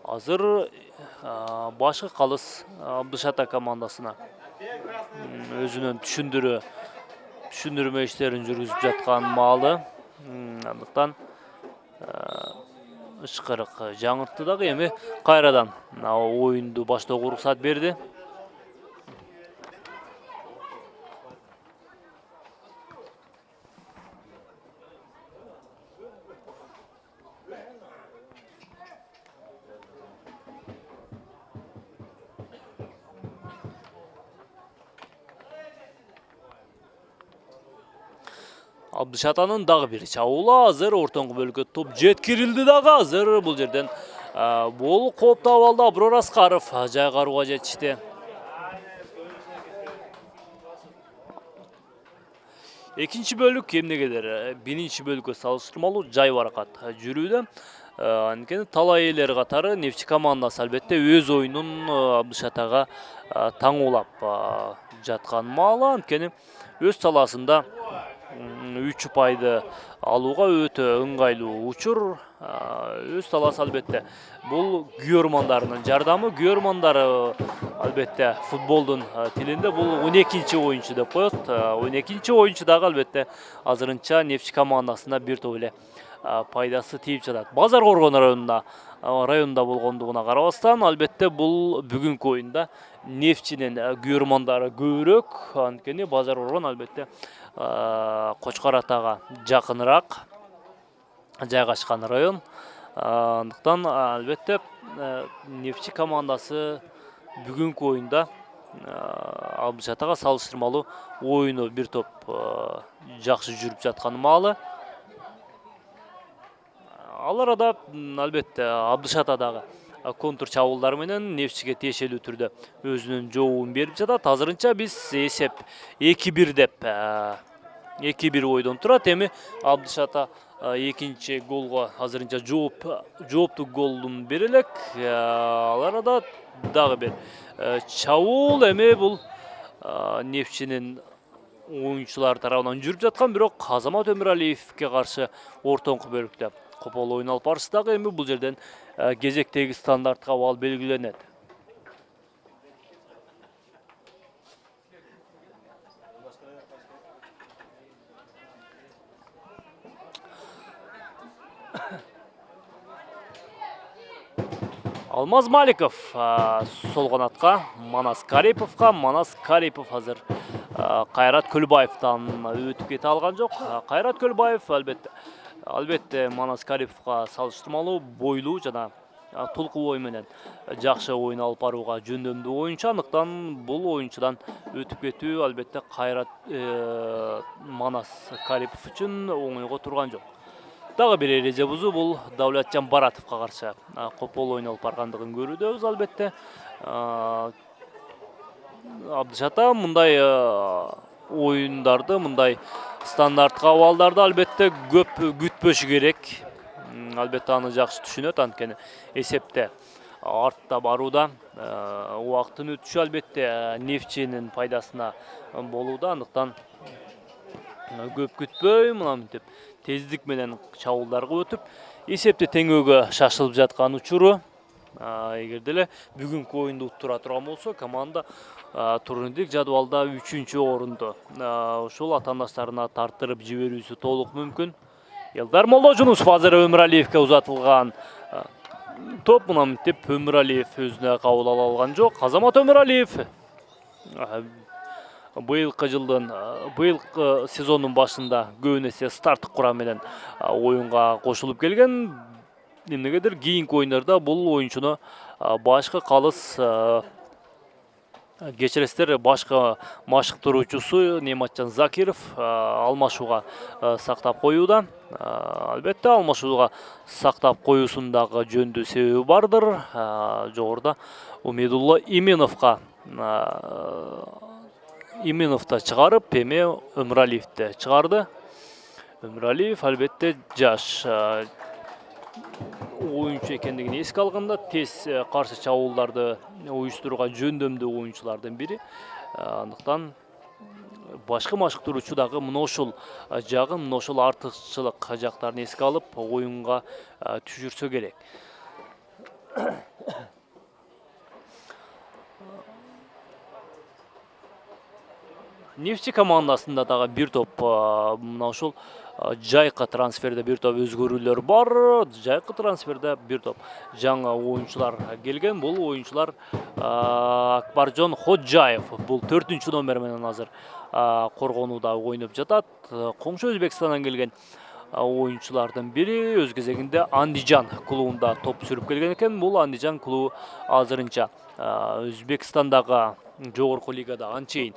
Азыр башкы калыс Абдышата командасына өзүнүн түшүндүрмө иштерин жүргүзүп жаткан маалы. Андыктан ышкырык жаңыртты дагы. Эми кайрадан оюнду баштоого уруксат берди. Абдышатанын дагы бир чабуулу. Азыр ортоңку бөлүккө топ жеткирилди дагы. Азыр бул жерден бул кооптуу абалда Аброр Аскаров жайгарууга жетишти. Экинчи бөлүк эмнегедир биринчи бөлүккө салыштырмалуу жайбаракат жүрүүдө. Анткени талай ээлер катары Нефчи командасы албетте өз оюнун Абдышатага таңуулап жаткан маалы. Анткени өз талаасында 3 ұпайды алуға өтө ыңгайлуу учур. өз таласы албетте. Бұл күйөрмандарының жардамы, күйөрмандары албетте футболдун тилинде бұл 12-чи ойынчу деп коет. 12-чи ойынчу дагы албетте азырынча Нефчи командасына бир топ эле пайдасы тийип жатат. Базар Коргон районунда болгондугуна карабастан, албетте бул бүгүнкү оюнда Нефчинин күйөрмандары көбүрөөк, анткени Базар Коргон албетте Кочкор Атага жакыныраак жайгашкан район. Андыктан албетте Нефчи командасы бүгүнкү оюнда Абдыш Атага салыштырмалуу оюну бир топ жакшы жүрүп жатканы маалы. Ал арада албетте Абдыш Ата дагы контур чабуулдар менен Нефчиге тиешелүү түрдө өзүнүн жообун берип жатат. Азырынча биз эсеп 2-1 деп 2-1 ойдон турат. Эми Абдыш Ата экинчи голго азырынча жооптук голун бере элек. Ал арада дагы бир чабуул, эми бул Нефчинин оюнчулар тарабынан жүрүп жаткан, бирок Азамат Өмүралиевке каршы ортоңку бөлүктө копол оюн алып барышты дагы. Эми бул жерден кезектеги стандартка бал белгиленет. Алмаз Маликов сол канатка, Манас Кариповго азыр Кайрат Көлбаевтан өтүп кете алган жок. Кайрат Көлбаев албетте Манас Кариповго салыштырмалуу бойлуу жана тулкуу ой менен жакшы оюн алып барууга жөндөмдүү оюнчу. Андыктан бул оюнчудан өтүп кетүү албетте Кайрат Манас Карипов үчүн оңойго турган жок. Дагы бир эреже бузуу бул Давлатжан Баратовго каршы копол оюн алып баргандыгын көрүүдөбүз албетте. Абдыш Ата мындай оюндарды, мындай стандарттык абалдарды албетте көп күтпөшү керек. Албетте аны жакшы түшүнөт, анткени эсепте артта барууда убакыттын өтүшү албетте Нефчинин пайдасына болууда. Андыктан көп күтпөй мынтип тездик менен чабуулдарга өтүп, эсепти теңөөгө шашылып жаткан учуру. Эгерде эле бүгүнкү оюнду уттура турган болсо, команда турнирлик жадвалда 3-чү орунду ушул атаандаштарына тарттырып жиберүүсү толук мүмкүн. Элдар Молложунусов азыр Өмүралиевке узатылган топ, мынтип Өмүралиев өзүнө кабыл ала алган жок. Азамат Өмүралиев быйылкы сезондун башында көбүн эсе старттык курам менен оюнга кошулуп келген. Эмнегедир кийинки оюндарда бул оюнчуну башкы калыс кечиресиздер, башкы машыктыруучусу Нематжан Закиров алмашууга сактап коюуда. Албетте алмашууга сактап коюусундагы жөндүү себеби бардыр. Жогоруда Умедулла Именовду чыгарып, эми Өмүралиевди чыгарды. Өмүралиев албетте жаш оюнчу экендигин эске алганда тез каршы чабуулдарды уюштурууга жөндөмдүү оюнчулардын бири. Андыктан башкы машыктыруучу дагы мына ушул жагын, мына ушул артыкчылык жактарын эске алып оюнга түшүрсө керек. Нефчи командасында дагы бир топ мына ушул жайкы трансферде бир топ өзгөрүүлөр бар. Жайкы трансферде бир топ жаңы оюнчулар келген. Бул оюнчулар Акбаржон Ходжаев, бул 4-чү номер менен азыр Коргонууда ойноп жатат. Коңшу Өзбекстандан келген оюнчулардын бири, өз кезегинде Андижан клубунда топ сүрүп келген экен. Бул Андижан клубу азырынча Өзбекстандагы жогорку лигада анчейин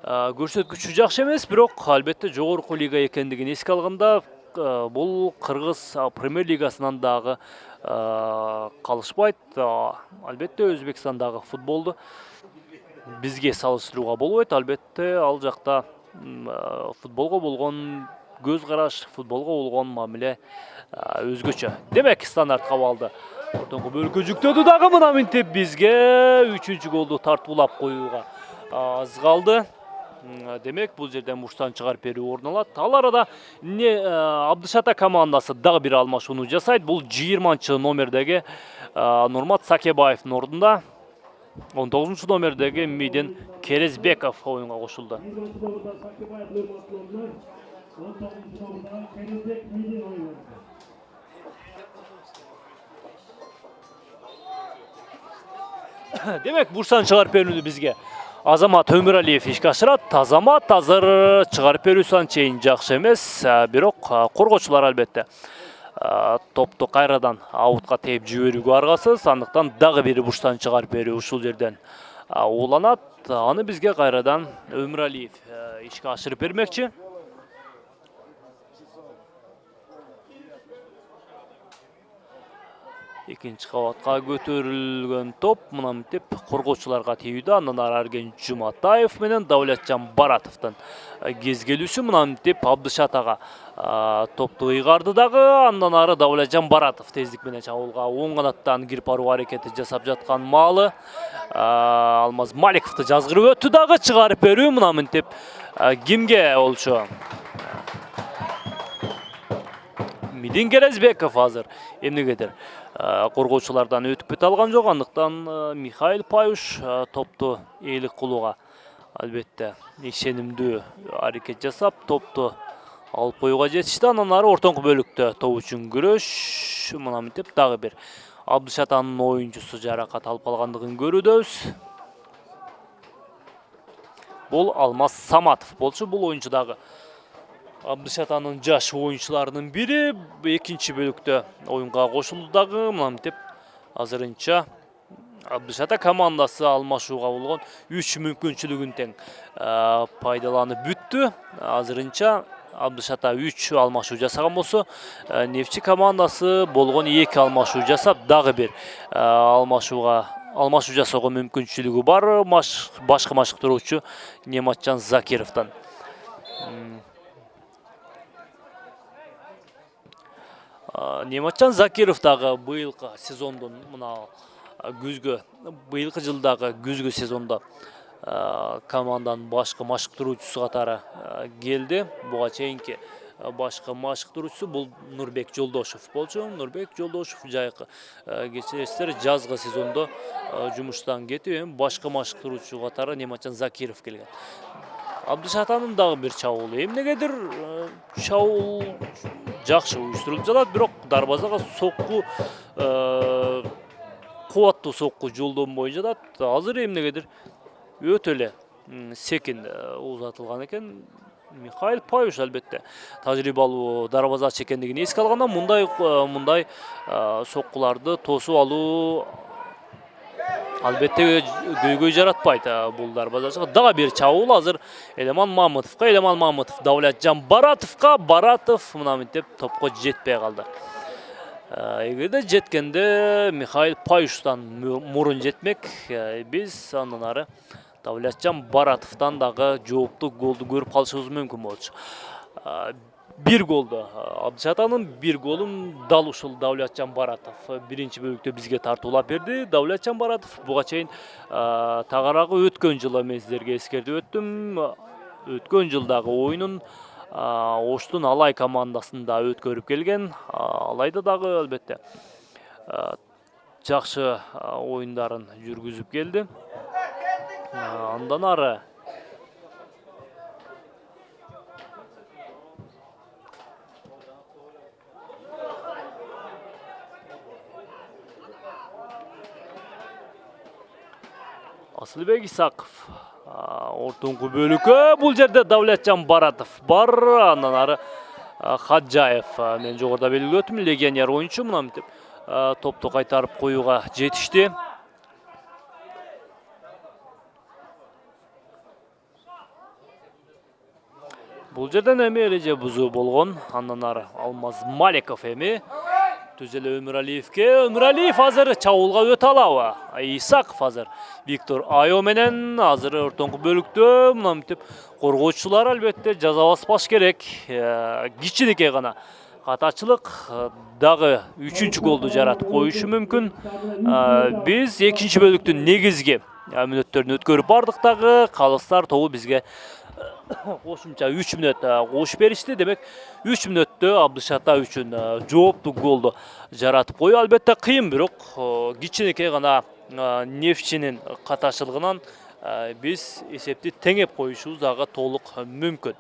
көрсөткүчү жакшы эмес, бирок албетте жогорку лига экендигин эске алганда бул Кыргыз премьер лигасынан дагы калышпайт. Албетте Өзбекстандагы футболду бизге салыштырууга болбойт. Албетте ал жакта футболго болгон көз караш, футболго болгон мамиле өзгөчө. Демек стандартка балды ортоңку бөлүккө жүктөдү дагы мына минтип бизге 3-чү голду тартуулап коюуга аз калды. Демек бул жерден муштан чыгарып берүү орун алат. Ал арада Абдышата командасы дагы бир алмашууну жасайт. Бул 20 номердеги Нурмат Сакебаевдин ордунда 19 номердеги Мидин Керезбеков оюнга кошулду. 20 номерда Сакыбаев Нурмат ордуна, 19 номерда Керезбек Мидин ойнойт. Демек бурстан чыгарып берүүнү бизге Азамат Өмүралиев ишке ашырат. Азамат азыр чыгарып берүүсү анчейин жакшы эмес, бирок коргоочулар албетте топту кайрадан аутка тээп жиберүүгө аргасыз. Андыктан дагы бир бурстан чыгарып берүү ушул жерден ууланат. Аны бизге кайрадан Өмүралиев ишке ашырып бермекчи. Экинчи кабатка көтөрүлгөн топ мына мынтип коргоочуларга тийүүдө. Андан ары Арген Жуматаев менен Давлетжан Баратовдун кезгелүүсү мына мынтип Абдышатага топту ыйгарды дагы. Андан ары Давлетжан Баратов тездик менен чабуулга оң канаттан кирип баруу аракети жасап жаткан маалы Алмаз Маликовду жазгырып өттү дагы. Чыгарып берүү мына мынтип кимге болчу? Мидин Керезбеков азыр эмнегедир коргоочулардан өтүп кете алган жок. Андыктан Михаил Паюш топту ээлик кылууга албетте ишенимдүү аракет жасап, топту алып коюуга жетишти. Андан ары ортоңку бөлүктө топ үчүн күрөш мына мынтип дагы бир Абдышатанын оюнчусу жаракат алып калгандыгын көрүүдөбүз. Бул Алмаз Саматов болчу. Бул оюнчу дагы Абдышатанын жаш оюнчуларынын бири. Экинчи бөлүктө оюнга кошулду дагы. Мына мынтип азырынча Абдышата командасы алмашууга болгон 3 мүмкүнчүлүгүн тең пайдаланып бүттү. Азырынча Абдышата 3 алмашуу жасаган болсо, Нефчи командасы болгон 2 алмашуу жасап, дагы бир алмашуу жасоого мүмкүнчүлүгү бар башкы машыктыруучу Нематжан Закировдон. Нематжан Закиров дагы быйылкы сезондон быйылкы жылдагы күзгү сезондо команданын башкы машыктыруучусу катары келди. Буга чейинки башкы машыктыруучусу бул Нурбек Жолдошев болчу. Нурбек Жолдошев жайкы кечиресиздер жазгы сезондо жумуштан кетип, башкы машыктыруучу катары Нематжан Закиров келген. Абдышатанын дагы бир чабуулу эмнегедир чабуул жакшы уюштурулуп жатат, бирок дарбазага сокку кубаттуу сокку жолдонбой жатат. Азыр эмнегедир өтө эле секин узатылган экен. Михаил Паюш албетте тажрыйбалуу дарбазачы экендигин эске алганда мындай соккуларды тосуп алуу албетте көйгөй жаратпайт бул дарбазачыга. Дагы бир чабуул азыр Элеман Мамытов Давлетжан Баратовго. Баратов мына мынтип топко жетпей калды. Эгерде жеткенде Михаил Паюштан мурун жетмек, биз андан ары Давлетжан Баратовдон дагы жооптуу голду көрүп калышыбыз мүмкүн болчу. Бир голду Абдышатанын бир голун дал ушул Давлетжан Баратов биринчи бөлүктө бизге тартуулап берди. Давлетжан Баратов буга чейин тагыраагы өткөн жылы мен сиздерге эскертип өттүм. Өткөн жылдагы оюнун Оштун Алай командасында өткөрүп келген. Алайда дагы албетте жакшы оюндарын жүргүзүп келди. Андан ары Асылбек Исаков ортоңку бөлүккө. Бул жерде Давлетжан Баратов бар. Андан ары Хаджаев мен жогоруда белгилеп өттүм, легионер оюнчу мына мынтип топту кайтарып коюуга жетишти. Бул жерден эми эреже бузуу болгон. Андан ары Алмаз Маликов эми Түзеле Өмүралиевке. Өмүралиев азыр чабуулга өтө алабы? Исаков азыр Виктор Айо менен азыр ортоңку бөлүктө мына мынтип коргоочулар албетте жаза баспаш керек. Кичинекей гана катачылык дагы 3-чү голду жаратып коюшу мүмкүн. Биз 2-чи бөлүктүн негизги мүнөттөрүн өткөрүп бардык дагы. Калыстар тобу бизге Qo'shimcha 3 minut qo'shib berishdi. Demak, 3 minutda Abdushatta uchun javobli golni jaratib qo'ydi. Albatta qiyin, biroq kichkinakay g'ana Neftchining qatnashchiligidan biz esepni tengep qo'yishimiz dag'i to'liq mumkin.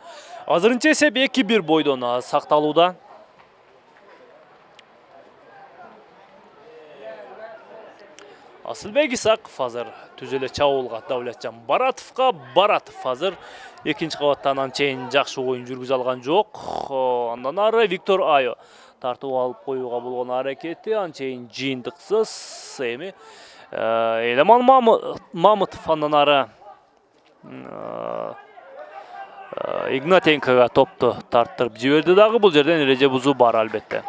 Hozircha esa 2-1 bo'ydan saqtaluvda. Asılbek İsaqov hozir tuzele Chavulga Davlatjon Baratov hozir ikkinchi qavatdan anchayin yaxshi o'yin yurgiza olgan yo'q. Ondan ari Viktor Ayo tartib olib qo'yuga bo'lgan harakati anchayin jiyindiqsiz. Emi Elaman Mamutov ondan ari Ignatenkoga topni tarttirib jiberdi dag'i bu yerdan ereje buzu bar albatta.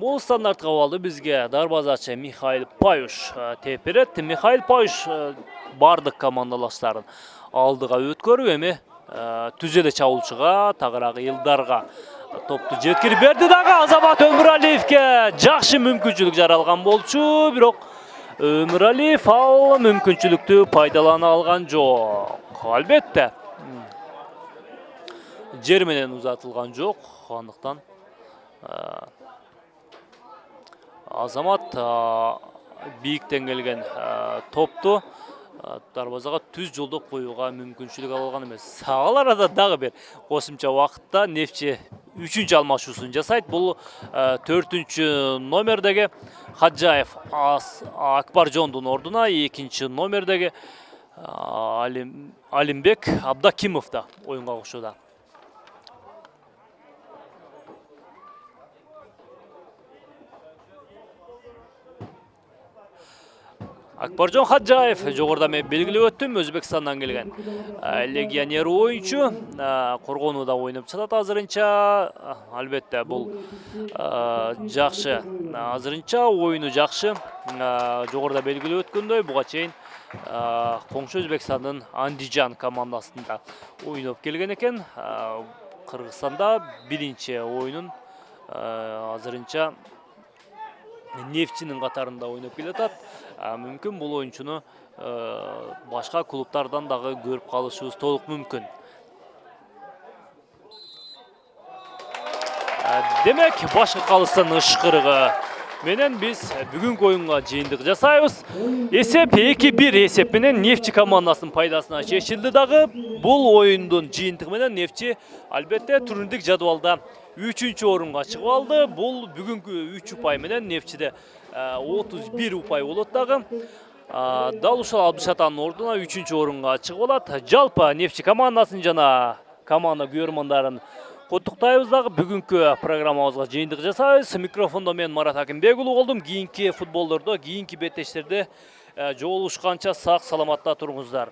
Bu standartga oldi bizga darvozachi Mikhail Payush tepiret. Mikhail Payush bardık komandalaşların aldığa ötkörüp emi tüzele Chavulchiga, tag'irag'i Ildarga topni jetkirib berdi dag'i Azamat Ömüraliyevga yaxshi mumkinchilik jaralgan bolchu, biroq Ömüraliyev al mumkinchilikni foydalana olgan yo'q. Albatta jer menen uzatılgan yo'q. Андыктан Azamat biyikten gelgen toptu darvazага түз жолдоп коюуга мүмкүнчүлүк алган эмес. Сагал арада дагы бир кошумча убакытта Нефтчи 3-чү алмашуусун жасайт. Бул 4-чү номердеги Хаджаев Акбаржондун ордуна 2-чи номердеги Алимбек Абдакимов да оюнга кошууда. Akbarjon Хаджаев жогоруда мен белгилеп өттүм, Өзбекстандан келген легионер оюнчу, коргонууда ойноп чатат азырынча. Албетте бул жакшы, азырынча оюну жакшы. Жогоруда белгилеп өткөндөй, буга чейин коңшу Өзбекстандын Андижан командасында ойноп келген экен. Кыргызстанда биринчи оюнун азырынча Neftchining qatarında oynap kelatат. Mümkün bul oyunchuni boshqa klublardan dag'i ko'rib qolishimiz to'liq mumkin. Demek boshqa Qozog'iston ishqirig'i menen biz bugungi o'yinga jeyindik jasaymiz. Esep 2-1 esep menen Neftchi komandasının paydasına chechildi dag'i. Bul o'yindin jeyintik menen Neftchi albatta turnirdek jadvalda 3-cü orunga çıkıp aldı. Bul bugünkü 3 upay menen Neftchide 31 upay bolot dagı. Dal uşul Abdushatanın orduna 3-cü orunga çıkıp alat. Жалпы Neftchi komandasынын жана komanda көрөрмандарын куттуктайбыз дагы. Бүгүнкү программабызга жыйындык жасайбыз. Микрофондо мен Марат Акимбек уулу болдум. Кийинки футболдордо, кийинки беттештерде жолугушканча сак саламатта туруңуздар.